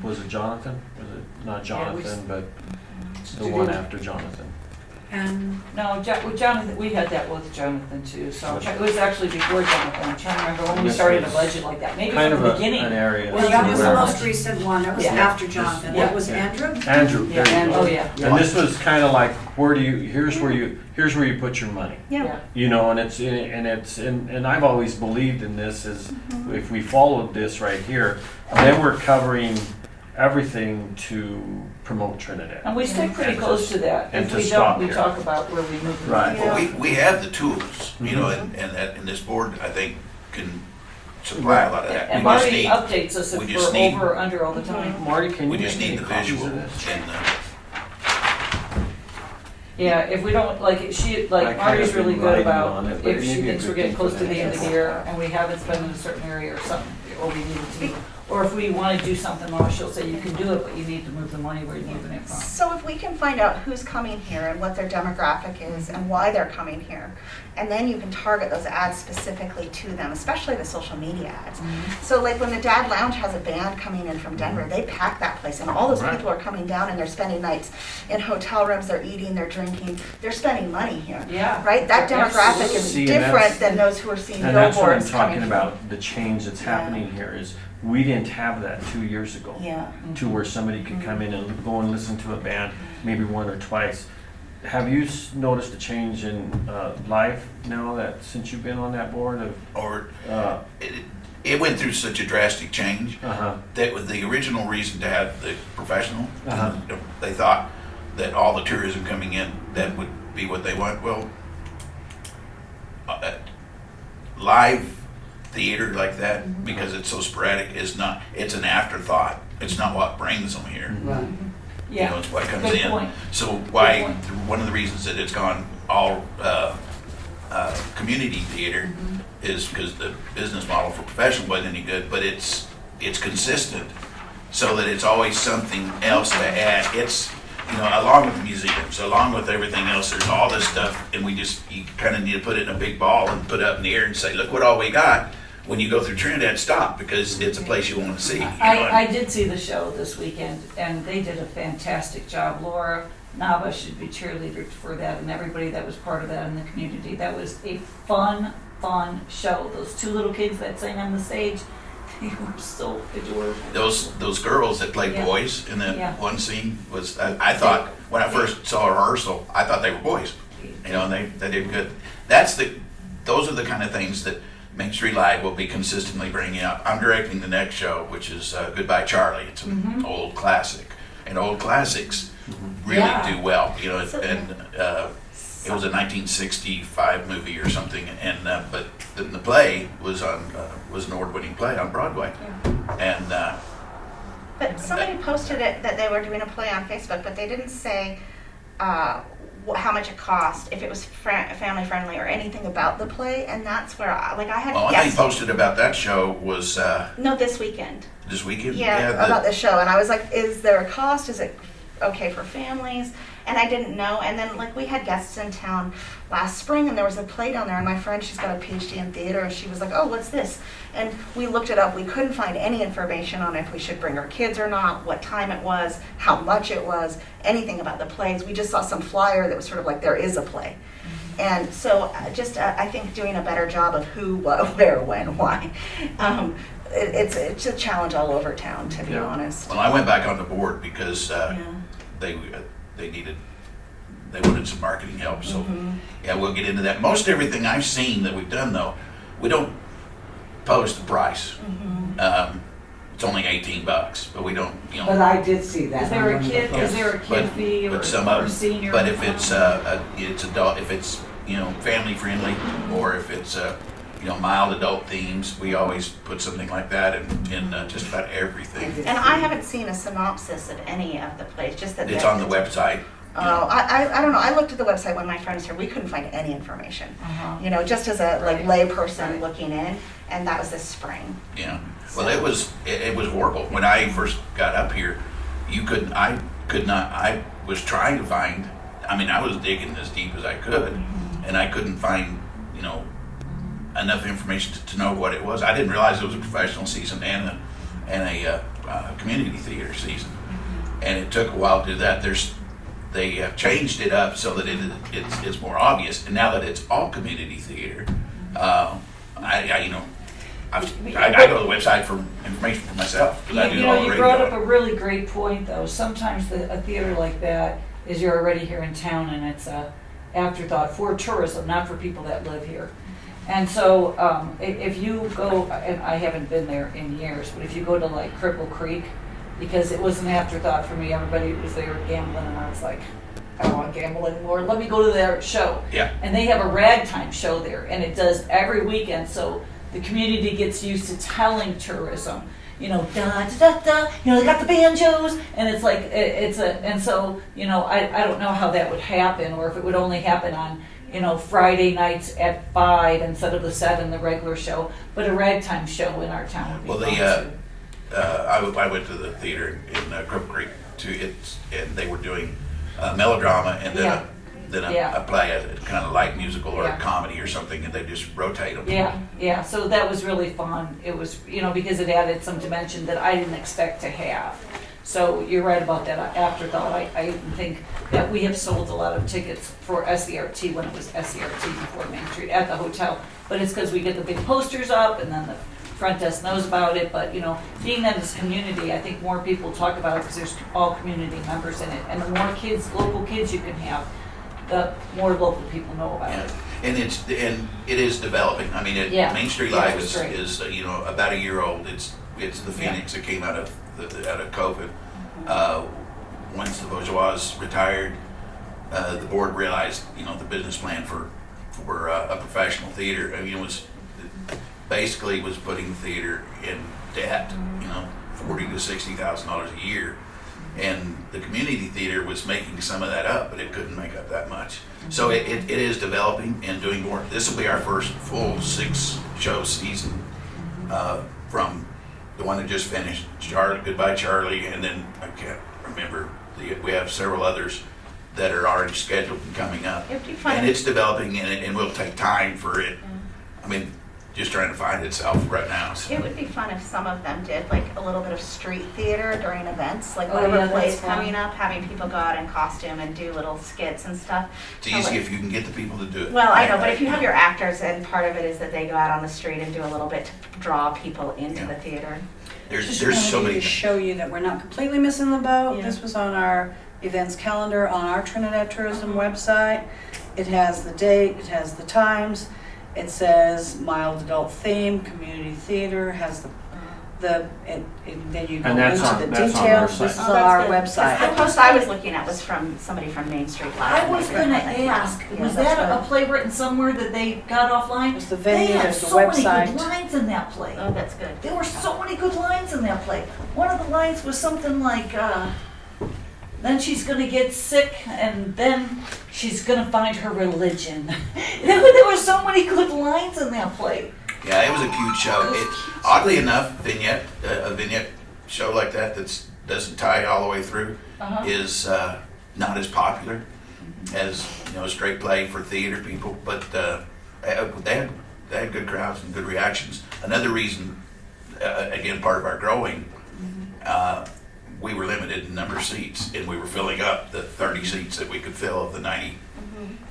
was it Jonathan? Was it not Jonathan, but the one after Jonathan? And No, with Jonathan, we had that with Jonathan too, so it was actually before Jonathan. I'm trying to remember when we This started a was budget like that, maybe Kind from of the an beginning. area. well, that was the Yeah. most recent one, that was Yeah. after Jonathan, Yeah. that was Yeah. Andrew? Andrew, there you Oh, go. yeah. And this was kind of like, here's where you put your money. Yeah. You know, and I've always believed in this is if we followed this right here, then we're covering everything to promote Trinidad. And we stick pretty And close to- to that. and If to we stop don't, we here. talk about where we move the Right. money. well, we have the tools, you know, and this board, I think, can supply a lot of that. And We just Marty need, updates us if we we're just need- over or under all the time. Marty, can we you just make need any the copies visual of this? and Yeah, if we don't, like, I like kind Marty's of really been good writing about on it, but if it she may be a thinks good we're getting thing close for to the the end of the next year and we haven't spent in a certain area or something, or we need to, or if we want to do something more, she'll say, you can do it, but you need to move the money where you're moving it from. So if we can find out who's coming here and what their demographic is and why they're coming here, and then you can target those ads specifically to them, especially the social media ads. So like when the Dad Lounge has a band coming in from Denver, they pack that place and all those Right. people are coming down and they're spending nights in hotel rooms, they're eating, they're drinking, they're spending money here. Yeah. Right? That demographic is See, and different that's- than those who are seeing And that's what I'm billboards coming. talking about, the change that's happening here is, we didn't have that 2 years ago. Yeah. To where somebody could come in and go and listen to a band, maybe one or twice. Have you noticed a change in life now that, since you've been on that board of, or uh, it went through such a drastic change uh-huh, that was the original reason to have the professional. Uh-huh. They thought that all the tourism coming in, that would be what they want. Well, live theater like that, because it's so sporadic, is not, it's an afterthought. It's not what brings them here. Right. You know, Yeah, it's what comes good in. point. So why, point. one of the reasons that it's gone all community theater is because the business model for professional wasn't any good, but it's consistent, so that it's always something else to add. It's, you know, along with the museums, along with everything else, there's all this stuff, and you kind of need to put it in a big ball and put it up in the air and say, look what all we got. when you go through Trinidad, stop, because it's a place you want to see. You know, I did see the show this weekend, and they did a fantastic job. Laura Nava should be cheerleader for that, and everybody that was part of that in the community. That was a fun show. Those two little kids that sang on the stage, they were so adorable. those girls that played Yeah. boys in that Yeah. one scene was, I thought, when I first saw a rehearsal, I thought they were boys. You know, and they did good. Those are the kind of things that Main Street Live will be consistently bringing up. I'm directing the next show, which is Goodbye Charlie. It's an old classic, and old classics really Yeah. do well. You know, and it was a 1965 movie or something, and but the play was an award-winning play on Broadway, and But somebody posted it that they were doing a play on Facebook, but they didn't say how much it cost, if it was family friendly or anything about the play, and that's where I had well, I think guessed. posted about that show was No, this weekend. this weekend. Yeah, about the show, and I was like, is there a cost? Is it okay for families? And I didn't know. And then we had guests in town last spring, and there was a play down there, and my friend, she's got a PhD in theater, and she was like, oh, what's this? And we looked it up. We couldn't find any information on if we should bring our kids or not, what time it was, how much it was, anything about the plays. We just saw some flyer that was sort of like, there is a play. And so I think doing a better job of who, what, where, when, why. It's a challenge all over town, to be honest. Well, I went back on the board because Yeah. they wanted some marketing help. So yeah, we'll get into that. Most everything I've seen that we've done, though, we don't post the price. It's only $18, but we don't, you know. But I did see that. Is there a on one of the kid? posts. Is there a kid fee or some of them, senior? but if it's it's adult, if it's family friendly, or if it's mild adult themes, we always put something like that in just about everything. And I haven't seen a synopsis of any of the plays, just that It's on the website. Oh, I don't know. I looked at the website when my friend was here. We couldn't find any information. Just as a lay person looking in, and that was this spring. Yeah. Well, it was horrible when I first got up here. I was trying to find. I mean, I was digging as deep as I could, and I couldn't find enough information to know what it was. I didn't realize it was a professional season and a community theater season, and it took a while to do that. They have changed it up so that it's more obvious, and now that it's all community theater, I go to the website for information for myself because I do all the You radio. brought up a really great point, though. Sometimes a theater like that is you're already here in town, and it's a afterthought for tourism, not for people that live here. And so if you go, and I haven't been there in years, but if you go to Cripple Creek, because it was an afterthought for me, everybody was there gambling, and I was like, I don't want to gamble anymore. Let me go to their show. Yeah. And they have a ragtime show there, and it does every weekend. So the community gets used to telling tourism, da da da da. They got the banjos, and it's like and so I don't know how that would happen, or if it would only happen on Friday nights at 5 instead of the 7, the regular show. But a ragtime show in our town would be Well, fun too. I went to the theater in Cripple Creek and they were doing melodrama and then a play, a kind of light musical or a comedy or something, and they just rotate them. Yeah. So that was really fun. It was, because it added some dimension that I didn't expect to have. So you're right about that afterthought. I even think that we have sold a lot of tickets for SERT when it was SERT before Main Street at the hotel. But it's because we get the big posters up, and then the front desk knows about it. But being that it's community, I think more people talk about it because there's all community members in it. And the more kids, local kids you can have, the more local people know about it. And it is developing. I mean, Main Street Live is about a year old. It's the Phoenix that came out of COVID. Once the Bourgeois retired, the board realized the business plan for a professional theater. I mean, it was basically putting the theater in debt. $40,000 to $60,000 a year. And the community theater was making some of that up, but it couldn't make up that much. So it is developing and doing more. This will be our first full 6-show season from the one that just finished, Goodbye Charlie, and then I can't remember, we have several others that are already scheduled and coming up. And it's developing, and it will take time for it. I mean, just trying to find itself right now. So. It would be fun if some of them did like a little bit of street theater during events, like Oh, whatever yeah, that's plays fun. coming up, having people go out in costume and do little skits and stuff. It's easy if you can get the people to do it. Well, I know, but if you have your actors, and part of it is that they go out on the street and do a little bit to draw people into Yeah. the theater. There's so many. To show you that we're not completely missing the boat. Yeah. This was on our events calendar on our Trinidad Tourism website. It has the date, it has the times, it says mild adult theme, community theater, has and then you go And that's into on- the that's on our details. This is site. on that's our good. website. The post I was looking at was from somebody from Main Street Live. I was gonna ask, Yeah, was that's that a good. play written somewhere that they got offline? There's the venue, They had there's the so many website. good lines in that play. Oh, that's good. There were so many good lines in that play. One of the lines was something like, then she's gonna get sick and then she's gonna find her religion. There were so many good lines in that play. Yeah, it was a cute show. Oddly enough, a vignette show like that doesn't tie all the way through Uh-huh. is not as popular as a straight play for theater people. But they had good crowds and good reactions. Another reason, again, part of our growing, we were limited in number of seats, and we were filling up the 30 seats that we could fill of the 90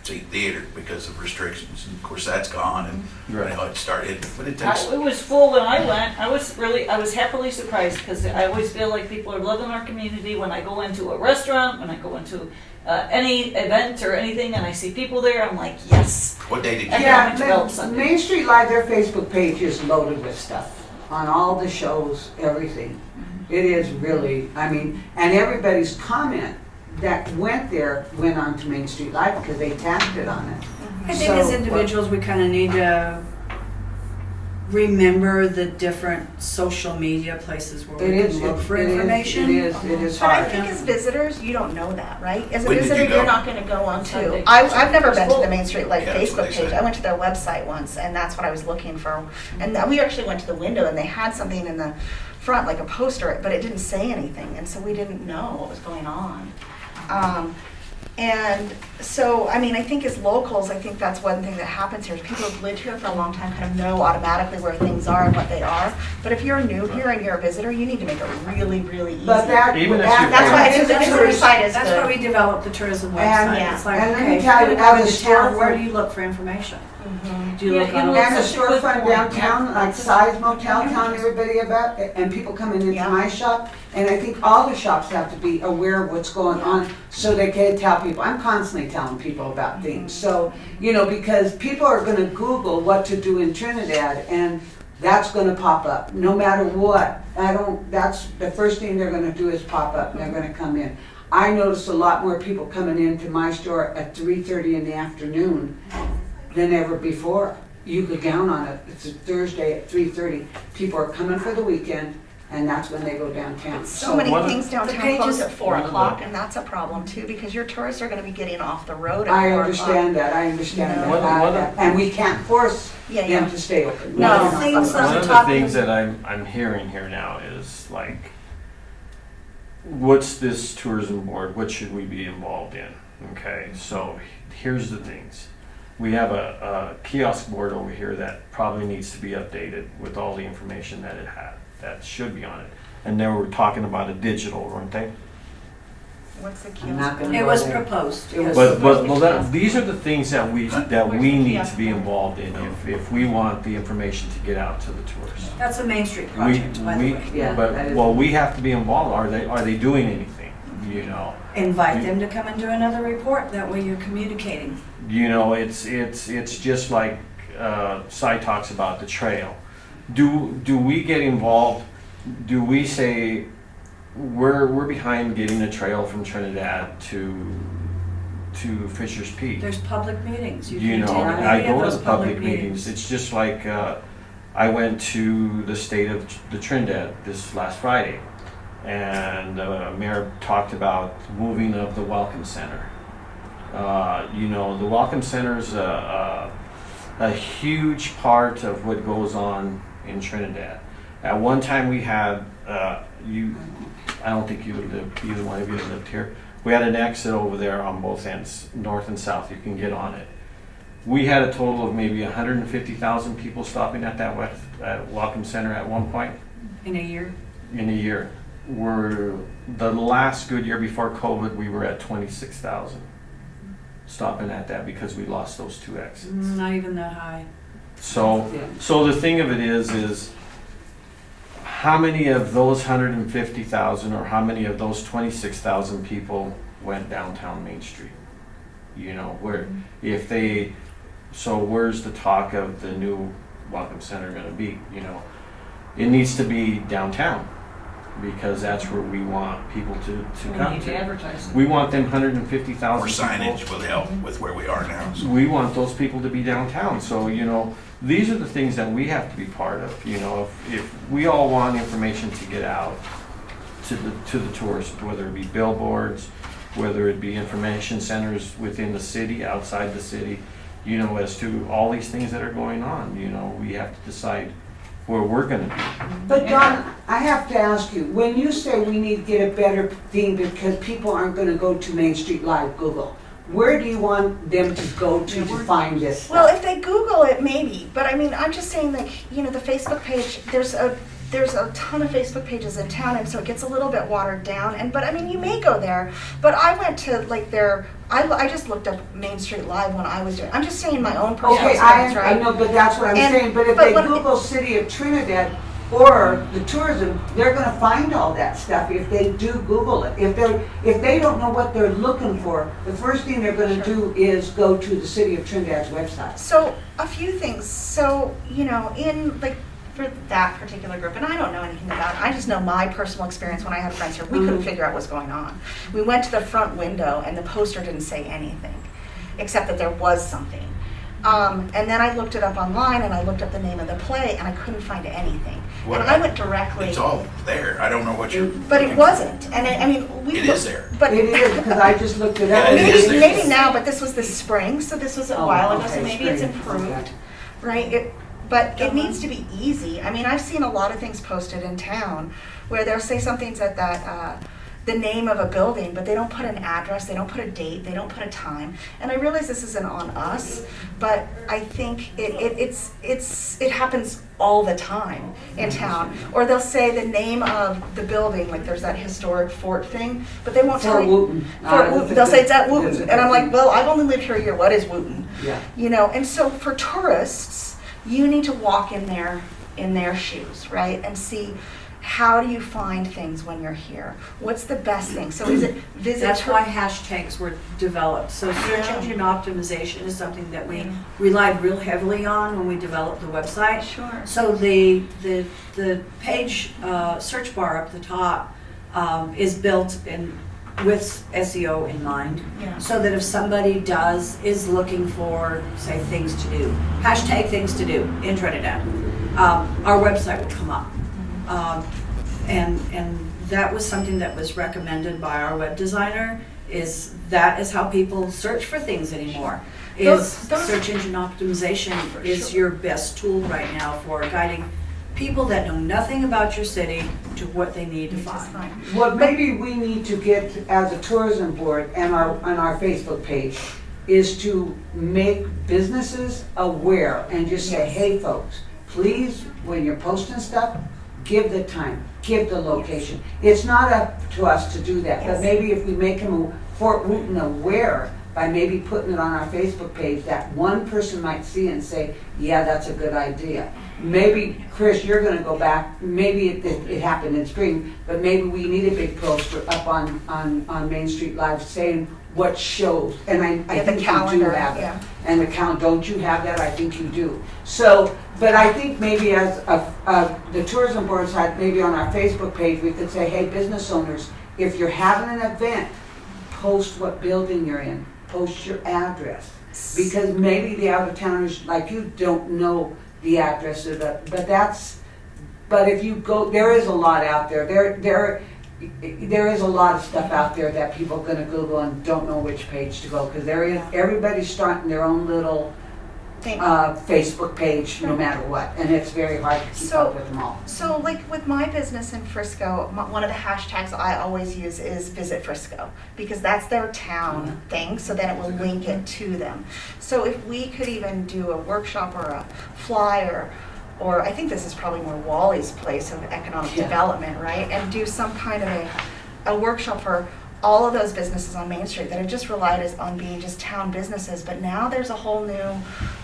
seat theater because of restrictions. And of course, that's gone, and Right. it started. But it takes. It was full when I went. I was happily surprised because I always feel like people are loving our community when I go into a restaurant, when I go into any event or anything, and I see people there. I'm like, yes. What day did you? Yeah. Yeah, Develop something. Main Street Live, their Facebook page is loaded with stuff on all the shows, everything. It is really, I mean, and everybody's comment that went there went on to Main Street Live because they tagged it on it. I think as So, individuals, we kind of need to remember the different social media places where It we is, can look for it is, information. it is But I hard. think as visitors, you don't know that, right? As a When did visitor, you go? you're not going to go on Sunday. to. I've never been to the Main Street Live Yeah, that's what Facebook they page. say. I went to their website once, and that's what I was looking for. And then we actually went to the window, and they had something in the front, like a poster, but it didn't say anything, and so we didn't know what was going on. And so, I mean, I think as locals, I think that's one thing that happens here. Is people who've lived here for a long time kind of know automatically where things are and what they are. But if you're new here and you're a visitor, you need to make it really, really easy. But that, Even if that- you- That's why I think the That's visitor why- site is That's good. why we developed the tourism And- website. yeah. It's like, And let me okay, if tell you're you, gonna as come a into town, storefront- where do you look for information? Mhm. Do you Yeah, look you on know, a and the That's a good storefront point. downtown, like Size Motel, telling everybody about it, and people coming into Yeah. my shop. And I think all the shops have to be aware of what's going on so they can tell people. I'm constantly telling people about things. So, because people are gonna Google what to do in Trinidad, and that's gonna pop up, no matter what. That's the first thing they're gonna do is pop up, and they're gonna come in. I notice a lot more people coming into my store at 3:30 in the afternoon than ever before. You could count on it. It's a Thursday at 3:30. People are coming for the weekend, and that's when they go downtown. So many one of- things downtown the pages- close at 4 one of the- o'clock, and that's a problem too, because your tourists are gonna be getting off the road at 4 I o'clock. understand that, I understand You that. know? One of- And we can't force Yeah, yeah. them to stay open. No, We're not things forcing on One them. of the top things of- that I'm hearing here now is like, what's this tourism board? What should we be involved in? Okay, so here's the things. We have a kiosk board over here that probably needs to be updated with all the information that it had, that should be on it. And then we're talking about a digital, weren't they? What's the I'm not kiosk? gonna It go was there. proposed. It was- yes. Well, these are the things that we Where's the need kiosk to be board? involved in if we want the information to get out to the tourists. That's a Main Street We, project, by the we, way. Yeah, that but, is- well, we have to be involved. Are they doing anything? Invite them to come and do another report, that way you're communicating. It's just like, Cy talks about the trail. Do we get involved? Do we say, we're behind getting a trail from Trinidad to Fisher's Peak? There's public meetings. You can attend I any of go to those the public meetings. It's just like, I went to the state of the Trinidad this last Friday, and the mayor talked about moving of the Welcome Center. The Welcome Center is a huge part of what goes on in Trinidad. At one time, we had I don't think either one of you lived here. We had an exit over there on both ends, north and south. You can get on it. we had a total of maybe 150,000 people stopping at that Welcome Center at one point In a year? in a year. The last good year before COVID, we were at 26,000 stopping at that because we lost those two exits. Not even that high. So the thing of it is how many of those 150,000 or how many of those 26,000 people went downtown Main Street? You know, where's the talk of the new Welcome Center gonna be? You know, it needs to be downtown because that's where we want people to We come need to to. advertise it. We want them 150,000 Or signage will help with where we are now. So. We want those people to be downtown. So, you know, these are the things that we have to be part of. You know, if we all want information to get out to the tourists, whether it be billboards, whether it be information centers within the city, outside the city, you know, as to all these things that are going on, you know, we have to decide where we're gonna be. But Don, I have to ask you, when you say we need to get a better thing because people aren't gonna go to Main Street Live Google, where do you want them to go to find this stuff? Well, if they Google it, maybe. But I mean, I'm just saying, like, you know, the Facebook page. There's a ton of Facebook pages in town, and so it gets a little bit watered down. But I mean, you may go there. But I went to like I just looked up Main Street Live when I was doing. I'm just saying my own personal Okay, experience, I right? know, but that's what I'm saying, but if but they when- Google City of Trinidad or the tourism, they're gonna find all that stuff if they do Google it. If they don't know what they're looking for, the first thing they're gonna do is go to the City of Trinidad's website. So a few things. So, you know, in like for that particular group, and I don't know anything about it. I just know my personal experience when I had friends here. We couldn't figure out what's going on. We went to the front window and the poster didn't say anything, except that there was something. And then I looked it up online and I looked up the name of the play and I couldn't find anything. Well, and I went directly. It's all there. I don't know what you're. But it wasn't. And I mean, we It is there. But It is, because I just looked it up. Yeah, it is there. maybe now, but this was this spring, so this was a Oh, while ago, so okay, maybe it's spring, improved, okay. right? But it needs to be easy. I mean, I've seen a lot of things posted in town where they'll say something's at that, the name of a building, but they don't put an address, they don't put a date, they don't put a time. And I realize this isn't on us, but I think it happens all the time in town. Or they'll say the name of the building, like there's that historic fort thing, but they won't tell Fort you. Wooten. Fort Wooten. They'll say it's at Wooten. And I'm like, well, I've only lived here a year, what is Wooten? Yeah. You know, and so for tourists, you need to walk in their shoes, right? And see, how do you find things when you're here? What's the best thing? So is it visit? That's why hashtags were developed. So search Yeah. engine optimization is something that we relied real heavily on when we developed the website. Sure. So the page search bar up the top is built with SEO in mind. Yeah. So that if somebody is looking for, say, things to do, hashtag things to do in Trinidad, our website will come up. And that was something that was recommended by our web designer, that is how people search for things anymore. Those- Search engine optimization is your best tool right now for guiding people that know nothing about your city to what they need to Just find. fine. What maybe we need to get as a tourism board and on our Facebook page is to make businesses aware and just say, hey folks, please, when you're posting stuff, give the time, give the location. It's not up to us to do that, but Yes. maybe if we make them Fort Wooten aware by maybe putting it on our Facebook page, that one person might see and say, yeah, that's a good idea. Maybe, Chris, you're gonna go back, maybe it happened in spring, but maybe we need a big poster up on Main Street Live saying what shows, and I Yeah, the think you do calendar, have it. yeah. And the count, don't you have that? I think you do. So, but I think maybe as the tourism board side, maybe on our Facebook page, we could say, hey, business owners, if you're having an event, post what building you're in, post your address. Because maybe the out-of-towners like you don't know the address of but if you go, there is a lot out there. There is a lot of stuff out there that people are gonna Google and don't know which page to go, because everybody's starting their own little Facebook page, no matter what, and it's very hard to keep So- up with them all. So like with my business in Frisco, one of the hashtags I always use is Visit Frisco, because that's their town thing, so then it will link it to them. So if we could even do a workshop or a flyer, or I think this is probably more Wally's place of economic Yeah. development, right? And do some kind of a workshop for all of those businesses on Main Street that have just relied on being just town businesses, but now there's a whole new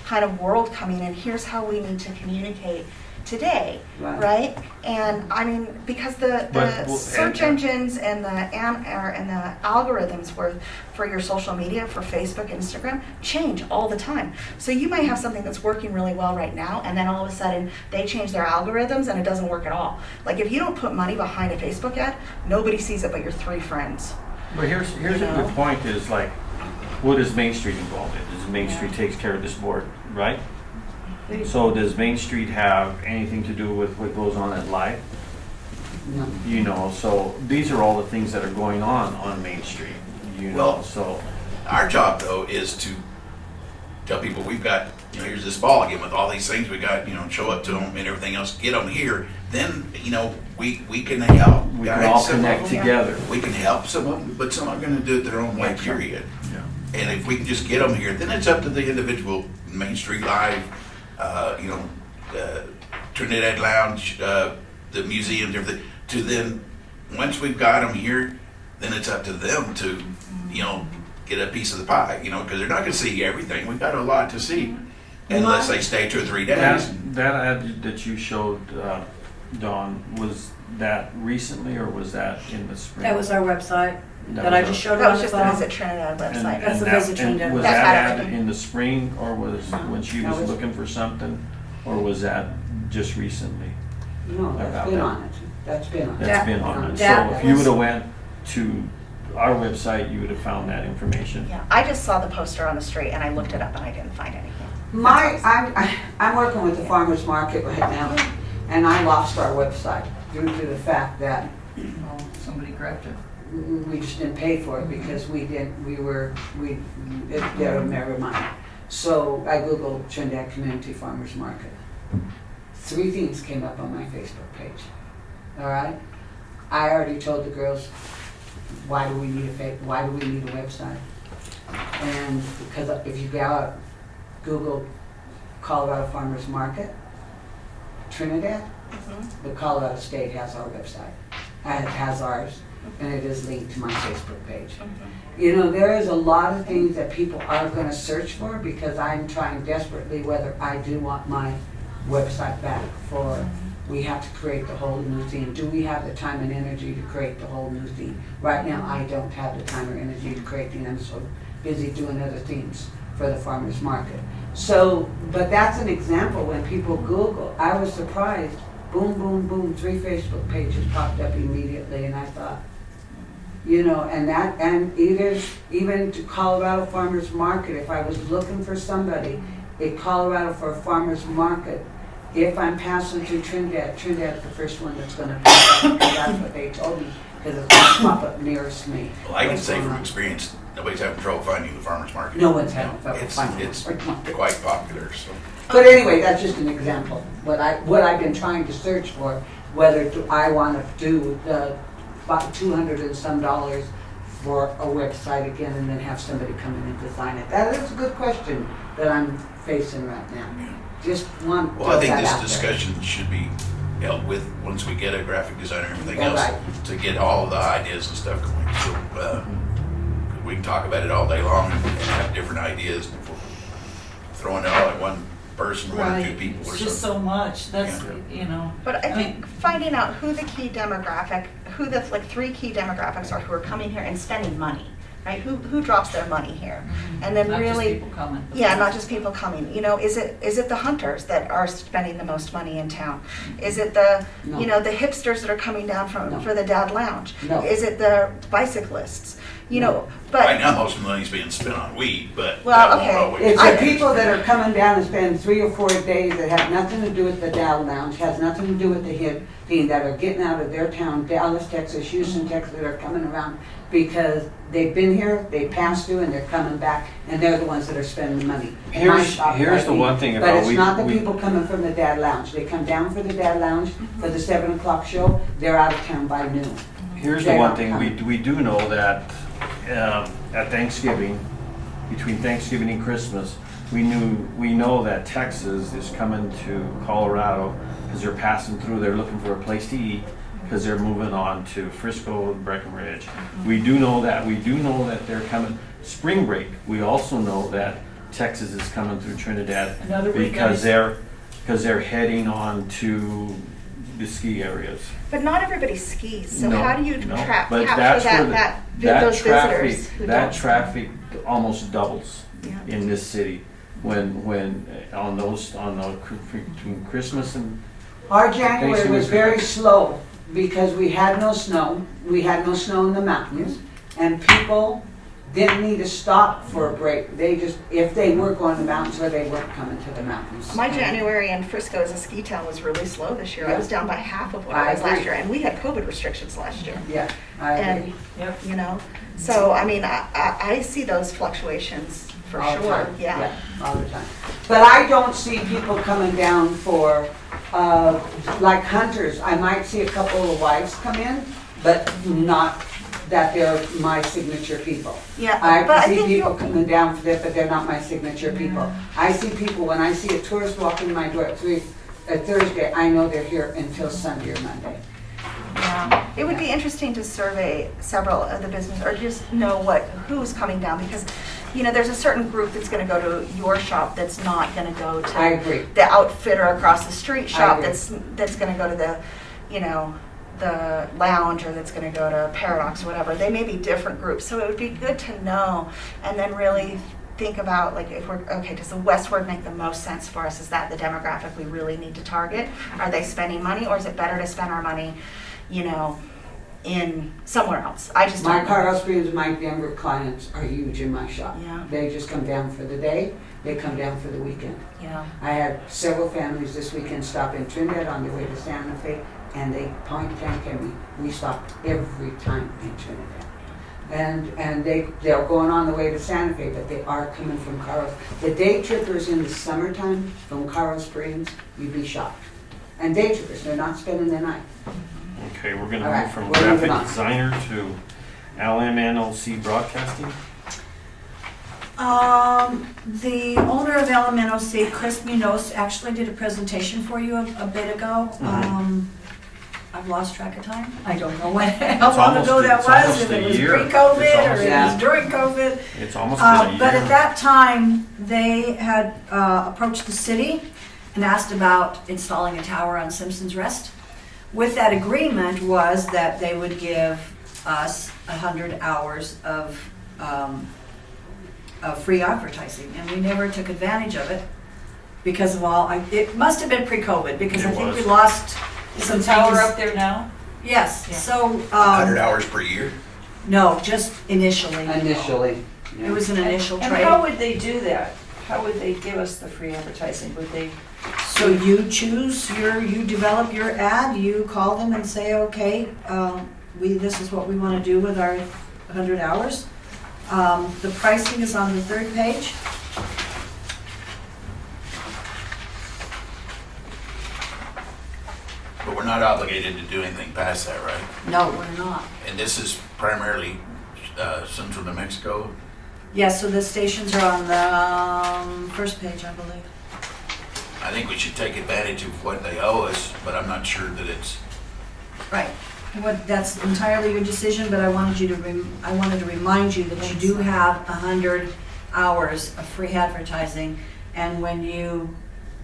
kind of world coming in. Here's how we need to communicate today, Right. right? And I mean, because the But, well, search and- engines and the algorithms for your social media, for Facebook, Instagram, change all the time. So you might have something that's working really well right now, and then all of a sudden they change their algorithms and it doesn't work at all. Like if you don't put money behind a Facebook ad, nobody sees it but your 3 friends. But here's a You know? good point is like, what is Main Street involved in? Does Main Street takes care of this board, right? So does Main Street have anything to do with what goes on at Live? No. You know, so these are all the things that are going on Main Street, you know, Well- so. Our job though is to tell people we've got, you know, here's this ball again with all these things we got, you know, show it to them and everything else, get them here. Then, you know, we can help. We can guide all some of connect them. together. We can help some of them, but some are gonna do it their own way, period. Yeah. And if we can just get them here, then it's up to the individual, Main Street Live, you know, Trinidad Lounge, the museums, everything, to then, once we've got them here, then it's up to them to, you know, get a piece of the pie, you know, because they're not gonna see everything. We've got a lot to see. Unless they stay 2 or 3 days. That ad that you showed, Dawn, was that recently or was that in the spring? That was our website That that I was just our- showed That on was the just the phone. Visit Trinidad website. That's the that- Visit Trinidad. Was That's that had ad everything. in the spring or was when she That was was- looking for something? Or was that just recently? No, About that's been that. on it. That's been on it. That's That- been on it. that So if you was- would've went to our website, you would've found that information. Yeah, I just saw the poster on the street and I looked it up and I didn't find anything. I'm working with the farmer's market right now, and I lost our website due to the fact that Oh, somebody grabbed it. we just didn't pay for it because never mind. So I Googled Trinidad Community Farmers Market. 3 things came up on my Facebook page. All right? I already told the girls, why do we need a website? And because if you go out, Google Colorado Farmers Market, Trinidad, the Colorado State has our website. It has ours, and it is linked to my Facebook page. You know, there is a lot of things that people are going to search for because I'm trying desperately whether I do want my website back for, we have to create the whole new theme. Do we have the time and energy to create the whole new theme? Right now, I don't have the time or energy to create the, I'm so busy doing other themes for the farmer's market. So, but that's an example when people Google. I was surprised, boom, boom, boom, 3 Facebook pages popped up immediately, and I thought, you know, and even to Colorado Farmers Market, if I was looking for somebody in Colorado for a farmer's market, if I'm passing through Trinidad's the first one that's gonna pop up, because that's what they told me, because it's gonna pop up nearest me. Well, I can What's say going from on. experience, nobody's having trouble finding the farmer's market. No one's having trouble It's finding it's the farmer's market. quite popular, so. But anyway, that's just an example. What I've been trying to search for, whether I want to do the about $200 and some for a website again, and then have somebody come in and design it. That is a good question that I'm facing right now. Just want to Well, I think throw that this out there. discussion should be held with, once we get a graphic designer and everything Yeah, else, right. to get all the ideas and stuff going. So, we can talk about it all day long and have different ideas before throwing it all at one person, 1 or 2 people or It's just something. so much, that's, Yeah. you know. But I I think mean- finding out who the key demographic, who the like 3 key demographics are who are coming here and spending money, right? Who drops their money here? And then Not just really, people coming. yeah, not just people coming. You know, is it the hunters that are spending the most money in town? Is it the No. you know the hipsters that are coming down No. for the Dad Lounge? No. Is it the bicyclists? You No. know, but Right now, most of the money's being spent on weed, but Well, that won't okay. always. It's I- the people that are coming down and spending 3 or 4 days that have nothing to do with the Dow Lounge, has nothing to do with the that are getting out of their town, Dallas, Texas, Houston, Texas, that are coming around because they've been here, they passed through, and they're coming back, and they're the ones that are spending the money. And my shop, Here's the one thing But about, it's not the people coming from the Dad Lounge. They come down for the Dad Lounge for the 7 o'clock show. They're out of town by noon. here's the They're one not thing, coming. we do know that at Thanksgiving, between Thanksgiving and Christmas, we know that Texas is coming to Colorado because they're passing through, they're looking for a place to eat because they're moving on to Frisco, Breckenridge. We do know that they're coming spring break. We also know that Texas is coming through Trinidad Another weekend. because they're heading on to the ski areas. But not everybody skis, so No, how do you no, capture but that's where that that those traffic, visitors who that don't ski? traffic almost doubles Yeah. in this city when on the between Christmas and Our January Thanksgiving was is very good. slow because we had no snow. We had no snow in the mountains. And people didn't need to stop for a break. They just, if they were going to the mountains or they weren't coming to the mountains. My January in Frisco as a ski town was really slow this year. I Yeah. was down by half of what I I was last agree. year, and we had COVID restrictions last year. Yeah, I agree. And, you know, so, I mean, I see those fluctuations for All the sure, time. yeah. All the time. But I don't see people coming down for, like hunters. I might see a couple of wives come in, but not that they're my signature people. Yeah, I but I see think people you'll, coming down for that, but they're not my signature people. I see people, when I see a tourist walk in my door at Thursday, I know they're here until Sunday or Monday. yeah. It would be interesting to survey several of the businesses, or just know who's coming down, because, you know, there's a certain group that's gonna go to your shop that's not gonna go to I agree. the outfitter across the street shop agree. that's gonna go to the, you know, the lounge, or that's gonna go to Paradox or whatever. They may be different groups, so it would be good to know, and then really think about, like, if we're, okay, does the westward make the most sense for us? Is that the demographic we really need to target? Are they spending money, or is it better to spend our money, you know, in somewhere else? I just My don't know. Colorado Springs, my Denver clients are huge in my shop. Yeah. They just come down for the day, they come down for the weekend. Yeah. I had several families this weekend stop in Trinidad on their way to Santa Fe, and they point blank at me. We stopped every time in Trinidad. And they're going on the way to Santa Fe, but they are coming from Colorado. The day trippers in the summertime from Colorado Springs, you'd be shocked. And day trippers, they're not spending the night. okay, we're gonna All right, move from we're moving graphic on. designer to LMNOC broadcasting. The owner of LMNOC, Chris Munoz, actually did a presentation for you a bit ago. I've lost track of time. I don't know how long ago that it's was, almost if it a was year. pre-COVID It's or almost- it Yeah. was during COVID. It's almost been a year. But at that time, they had approached the city and asked about installing a tower on Simpson's Rest. With that agreement was that they would give us 100 hours of free advertising, and we never took advantage of it because of it must have been pre-COVID, because I It think we was. lost Is some the tower things. up there now? Yes, Yeah. so, 100 hours per year? no, just initially. Initially. It was an initial And trade. how would they do that? How would they give us the free advertising? Would they, So you choose you develop your ad, you call them and say, okay, this is what we want to do with our 100 hours. The pricing is on the third page. But we're not obligated to do anything past that, right? No, we're not. And this is primarily Central New Mexico. Yes, so the stations are on the first page, I believe. I think we should take advantage of what they owe us, but I'm not sure that it's, Right. That's entirely your decision, but I wanted to remind you that you do have 100 hours of free advertising, and when you.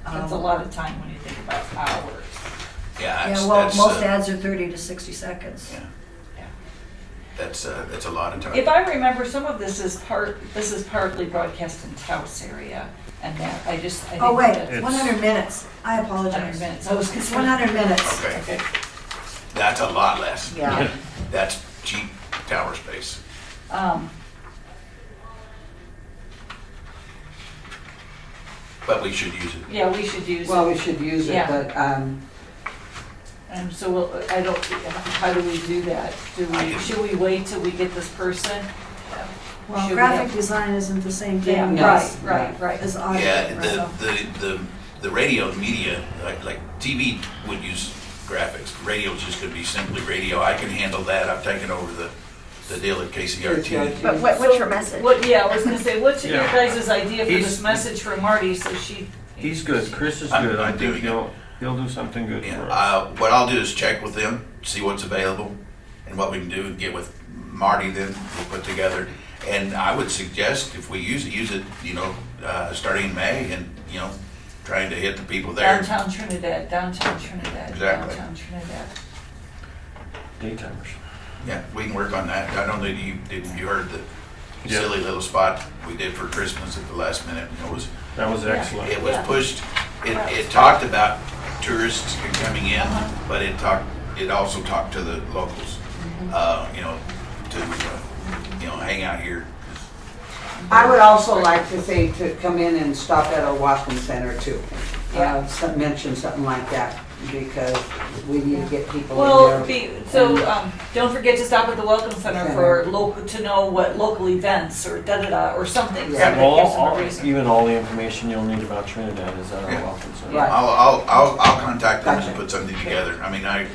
that's a lot of time when you think about hours. yeah, Yeah, well, that's, most ads are 30 to 60 seconds. yeah. Yeah. That's a lot of time. If I remember, some of this is partly broadcast in Taos area, and that, I think. Oh, wait, that- It's- 100 minutes. I 100 apologize. minutes. I was It's 100 minutes. Okay, Okay. that's a lot less. Yeah. That's cheap tower space. But we should use it. Yeah, we should use. Well, we should use it, Yeah. but And so how do we do that? Should we wait till we get this person? Well, Should we graphic have- design isn't the same Yeah, thing Yes. right. as audio. Yeah, so. the radio media, like TV would use graphics. Radio's just gonna be simply radio. I can handle that. I've taken over the deal at KCRT. But what's your message? I was gonna say, what's your Yeah. guys' idea for He's- this message for Marty, so she? He's good, Chris is I'm good, I think doing it. he'll do something good Yeah, for us. what I'll do is check with them, see what's available, and what we can do, get with Marty, then we'll put together. And I would suggest if we use it, starting in May, and, trying to hit the people there. Downtown Trinidad. Exactly. Downtown Trinidad. Daytimers. Yeah, we can work on that. I don't know if you heard the Yeah. silly little spot we did for Christmas at the last minute. That was excellent. It was Yeah. pushed, it talked about tourists coming in, but it also talked to the locals, to hang out here. I would also like to say to come in and stop at our walk-in center too. Yeah. Mention something like that, because we need to get people Well, in there. don't forget to stop at the Welcome Center Center. for to know what local events or da-da-da or something. Yeah. So that Well, gives them a reason. even all the information you'll need about Trinidad is at our Yeah. welcome center. Right. I'll contact them Gotcha. and put something together. I mean, I've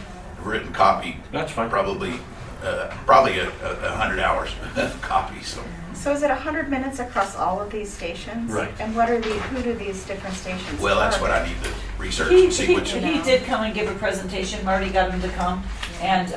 written copy, That's fine. probably 100 hours of copy, so. So is it 100 minutes across all of these stations? Right. And who do these different stations Well, that's what target? I need to research He, and see he, which. he did come and give a presentation. Marty got him to come, and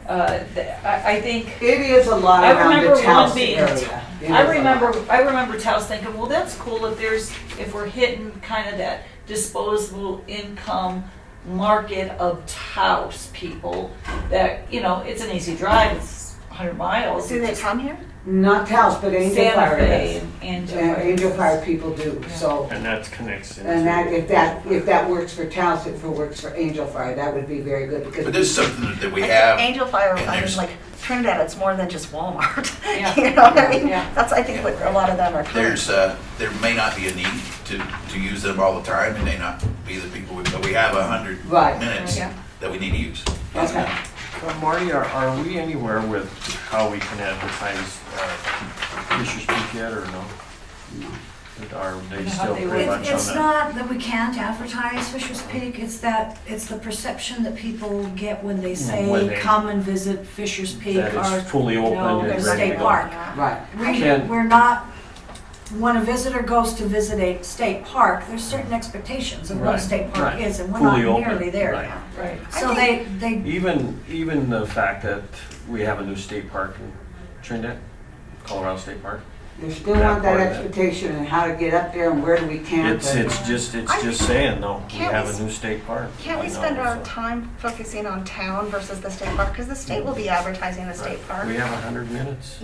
I think. It is a lot I around remember the one Taos being. area. It I is a remember. lot. I remember Taos thinking, well, that's cool if we're hitting kind of that disposable income market of Taos people. That it's an easy drive. It's 100 miles. Do they come here? Not Taos, but Angel Santa Fire Fe does. and Angel Fire people do, so. And that connects into. And if that works for Taos, if it works for Angel Fire, that would be very good, because. But this is something that we Like have. Angel Fire, and I mean, there's- like Trinidad, it's more than just Walmart. Yeah. You know what I mean? Yeah. That's, I think, what a lot of them are coming. There may not be a need to use them all the time, and may not be the people, but we have 100 Right. minutes Yeah. that we need to use. Okay. So Marty, are we anywhere with how we can advertise Fisher's Peak yet, or no? Are they How still they pretty would- much on It's that? not that we can't advertise Fisher's Peak, it's the perception that people get when they When say, they- come and visit Fisher's Peak That or, it's fully open or and ready State to go. Park. Right. Can- We're not, when a visitor goes to visit a state park, there's certain expectations of what a Right, state park right. is, and we're not Fully open, nearly there right. now. Right. So they, Even the fact that we have a new state park in Trinidad, Colorado State Park. They still That want that part of it. expectation and how to get up there and where do we camp. It's and- just saying, no, we Can't have we a new state park. Can't we right spend now, our so. time focusing on town versus the state park? Because the state will be advertising the state Right. park. We have 100 minutes.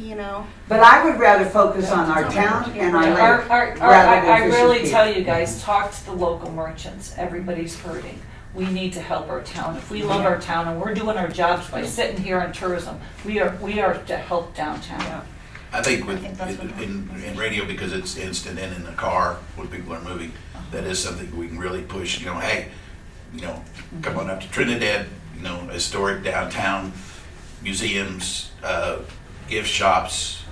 But I would rather focus on our town and our lake. rather than I Fisher's really Peak. tell you guys, talk to the local merchants. Everybody's hurting. We need to help our town. If we love our town and we're doing our jobs by sitting here on tourism, we are to help downtown. I think I think that's what- in radio, because it's instant and in the car when people are moving, that is something we can really push, hey, come on up to Trinidad, historic downtown, museums, gift shops,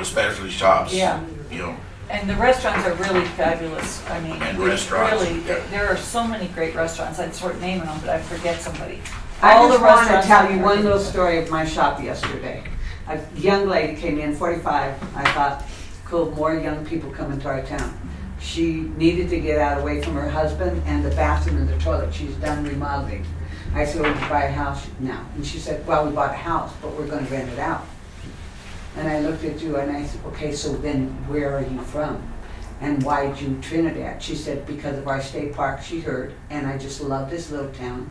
specialty shops. Yeah. You know, And the restaurants are really fabulous. I mean, And we restaurants, really, yeah. there are so many great restaurants. I'd sort naming them, but I forget somebody. I All just the want to restaurants tell you are- one little story of my shop yesterday. A young lady came in, 45. I thought, cool, more young people coming to our town. She needed to get out away from her husband and the bathroom and the toilet. She's done remodeling. I said, well, did you buy a house? No. And she said, well, we bought a house, but we're going to rent it out. And I looked at you and I said, okay, so then where are you from? And why'd you Trinidad? She said, because of our state park, she heard, and I just love this little town,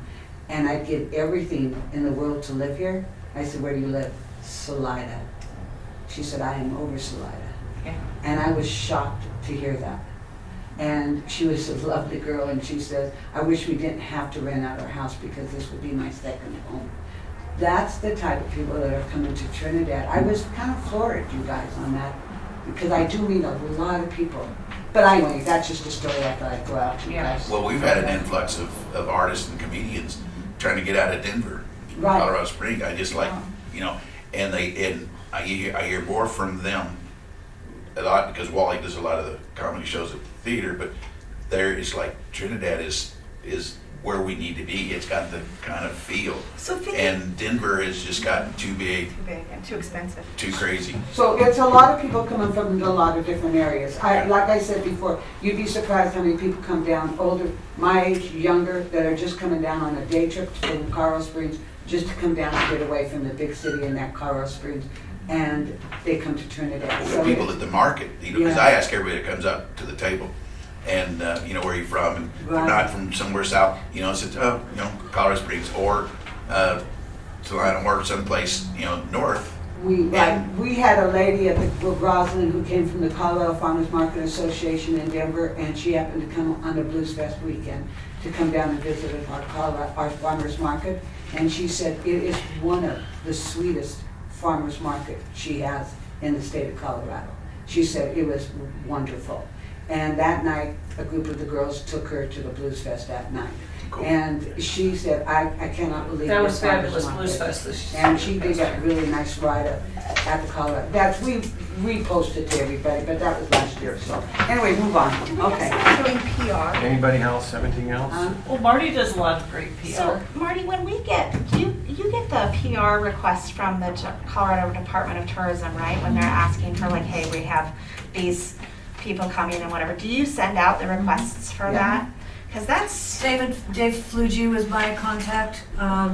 and I'd give everything in the world to live here. I said, where do you live? Salida. She said, I am over Salida. Yeah. And I was shocked to hear that. And she was a lovely girl, and she said, I wish we didn't have to rent out our house because this would be my second home. That's the type of people that are coming to Trinidad. I was kind of floored, you guys, on that, because I do meet a lot of people But anyway, that's just a story I thought I'd throw out to you Yeah. guys. Well, we've had an influx of artists and comedians trying to get out of Denver, Right. Colorado Springs. I just like, and I hear more from them a lot because Wally does a lot of the comedy shows at the theater, but there is like Trinidad is where we need to be. It's got the kind of feel, So think and Denver has just gotten too big, too big and too expensive. too crazy. So it's a lot of people coming from a lot of different areas. Yeah. Like I said before, you'd be surprised how many people come down, older, my age, younger, that are just coming down on a day trip from Colorado Springs, just to come down and get away from the big city in that Colorado Springs, and they come to Trinidad. Well, So the people it's- at the market, because Yeah. I ask everybody that comes up to the table, and where are you from? And if they're Right. not from somewhere south, I said, Colorado Springs or Salina or someplace, north. We had a lady at the Roslyn who came from the Colorado Farmers Market Association in Denver, and she happened to come on the Blues Fest weekend to come down and visit our farmers market. And she said it is one of the sweetest farmers market she has in the state of Colorado. She said it was wonderful. And that night, a group of the girls took her to the Blues Fest that night. Cool. And she said, I cannot believe That this was farmers fabulous, market." Blues Fest this year. And she did that really nice write-up at the Colorado. We reposted to everybody, but that was last year, so. Anyway, move on. Do we have Okay. someone doing PR? Anybody else, anything else? Well, Marty does a lot of great PR. So Marty, when we get, you get the PR requests from the Colorado Department of Tourism, right? When they're asking for like, hey, we have these people coming and whatever. Do you send out the requests for Yeah. that? Because that's, Dave Flugie was my contact,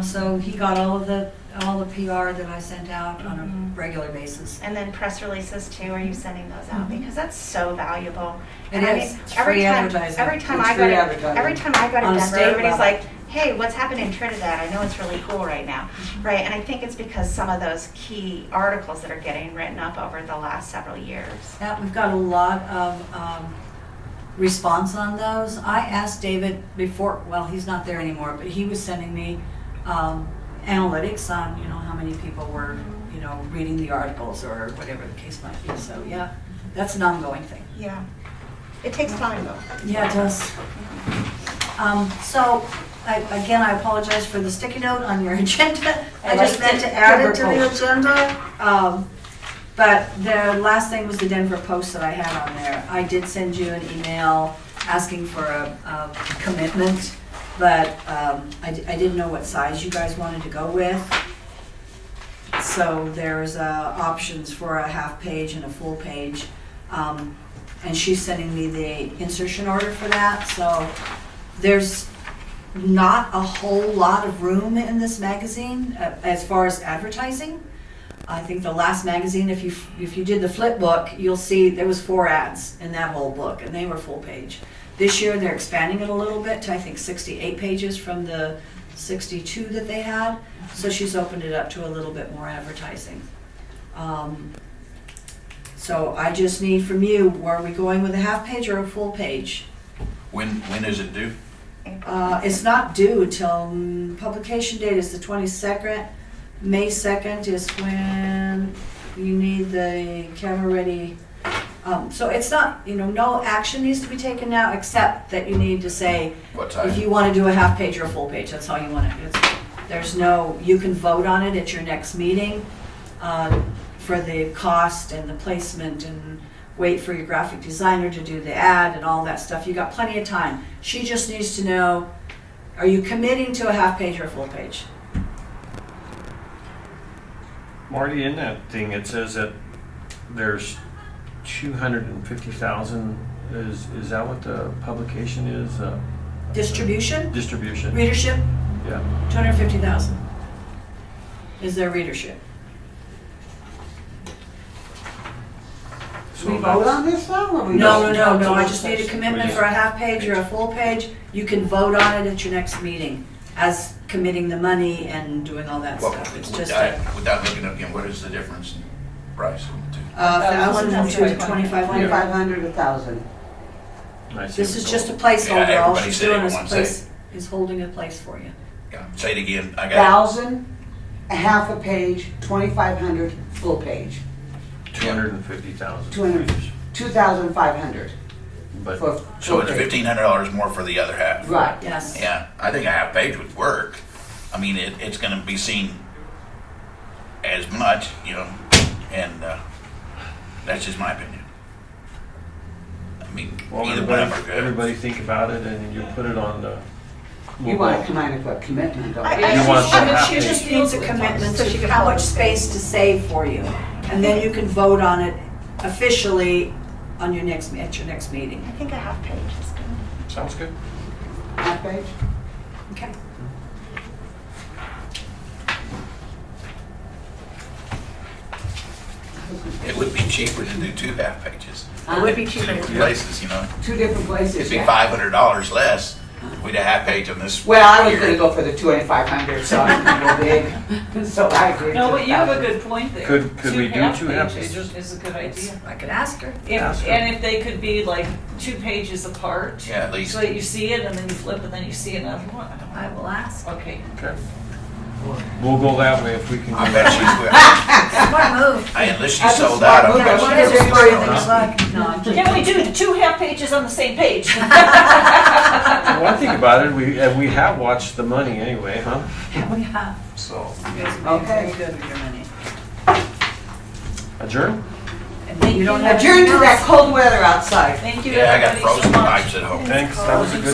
so he got all the PR that I sent out on a regular basis. and then press releases too, are you sending those out? Because that's so valuable. It And I is. mean, It's every free time, advertising. every time It's I go free to, advertising. every time I go to On a Denver, state everybody's level. like, hey, what's happening in Trinidad? I know it's really cool right now, right? And I think it's because some of those key articles that are getting written up over the last several years. Yeah, we've got a lot of response on those. I asked David before, well, he's not there anymore, but he was sending me analytics on, how many people were, reading the articles or whatever the case might be. So, yeah, that's an ongoing thing. Yeah. It takes time though. Yeah, it does. So, I apologize for the sticky note on your agenda. I just meant to add it to the agenda. But the last thing was the Denver Post that I had on there. I did send you an email asking for a commitment, but I didn't know what size you guys wanted to go with. So there's options for a half page and a full page. And she's sending me the insertion order for that. So there's not a whole lot of room in this magazine as far as advertising. I think the last magazine, if you did the flip book, you'll see there was 4 ads in that whole book, and they were full page. This year, they're expanding it a little bit to, I think, 68 pages from the 62 that they had. So she's opened it up to a little bit more advertising. So I just need from you, are we going with a half page or a full page? When is it due? It's not due till, publication date is the 22nd. May 2nd is when you need the camera ready. So it's not, no action needs to be taken now, except that you need to say, What time? if you want to do a half page or a full page, that's all you want to do. There's no, you can vote on it at your next meeting for the cost and the placement and wait for your graphic designer to do the ad and all that stuff. You got plenty of time. She just needs to know, are you committing to a half page or a full page? Marty, in that thing, it says that there's 250,000, is that what the publication is? Distribution, Distribution, readership, yeah. 250,000 is their readership. So We vote that's- on this now, or we? No, don't? I just need a commitment for a half page or a full page. You can vote on it at your next meeting as committing the money and doing all that Well, stuff. It's just a without looking up again, what is the difference in price of the two? 1,000 to 2,500. 2,500, 1,000. I see This is what's just a going- placeholder. All everybody she's said it doing in is one is holding a place for you. Yeah, say it again, I got 1,000, a half a page, 2,500, full page. 250,000. 200. 2,500. But For- So it's okay. $1,500 more for the other half. Right. Yes. Yeah, I think a half page would work. I mean, it's gonna be seen as much, you know, and, that's just my opinion. I mean, well, either one of them are everybody, good. everybody think about it and you put it on the. You want to kind of a commitment, don't I- you? You want the half She page. just needs a commitment So she to can how follow. much space to save for you. And then you can vote on it officially on your next, at your next meeting. I think a half page is good. Sounds good. Half page? Okay. It would be cheaper to do 2 half pages. It would be Two cheaper. different places, you know. 2 different places, It'd be yeah. $500 less if we'd a half page on this. Well, I was here. gonna go for the 2,500, so I'm gonna go big, so I agree. No, to but you have a 1,000. good point there. Could we do 2 half pages? Is a good idea. I could ask her. Ask her. And if they could be like 2 pages apart. Yeah, at least. So that you see it and then you flip and then you see another one. I will ask. Okay. Okay. We'll go that way if we can. I do bet that. she's with. Smart move. Unless she That's a sold smart out on move. that. I What wonder is if it for you it's- things like? No, I'm kidding. Can we do 2 half pages on the same page? Well, I think about it, we have watched the money anyway, huh? We have. So, You guys are Okay. very good with your money. adjourn? And you don't have. Adjourn to that cold weather outside. Thank you, Yeah, I got everybody, so frozen much. pipes at home. Thanks, that was a good.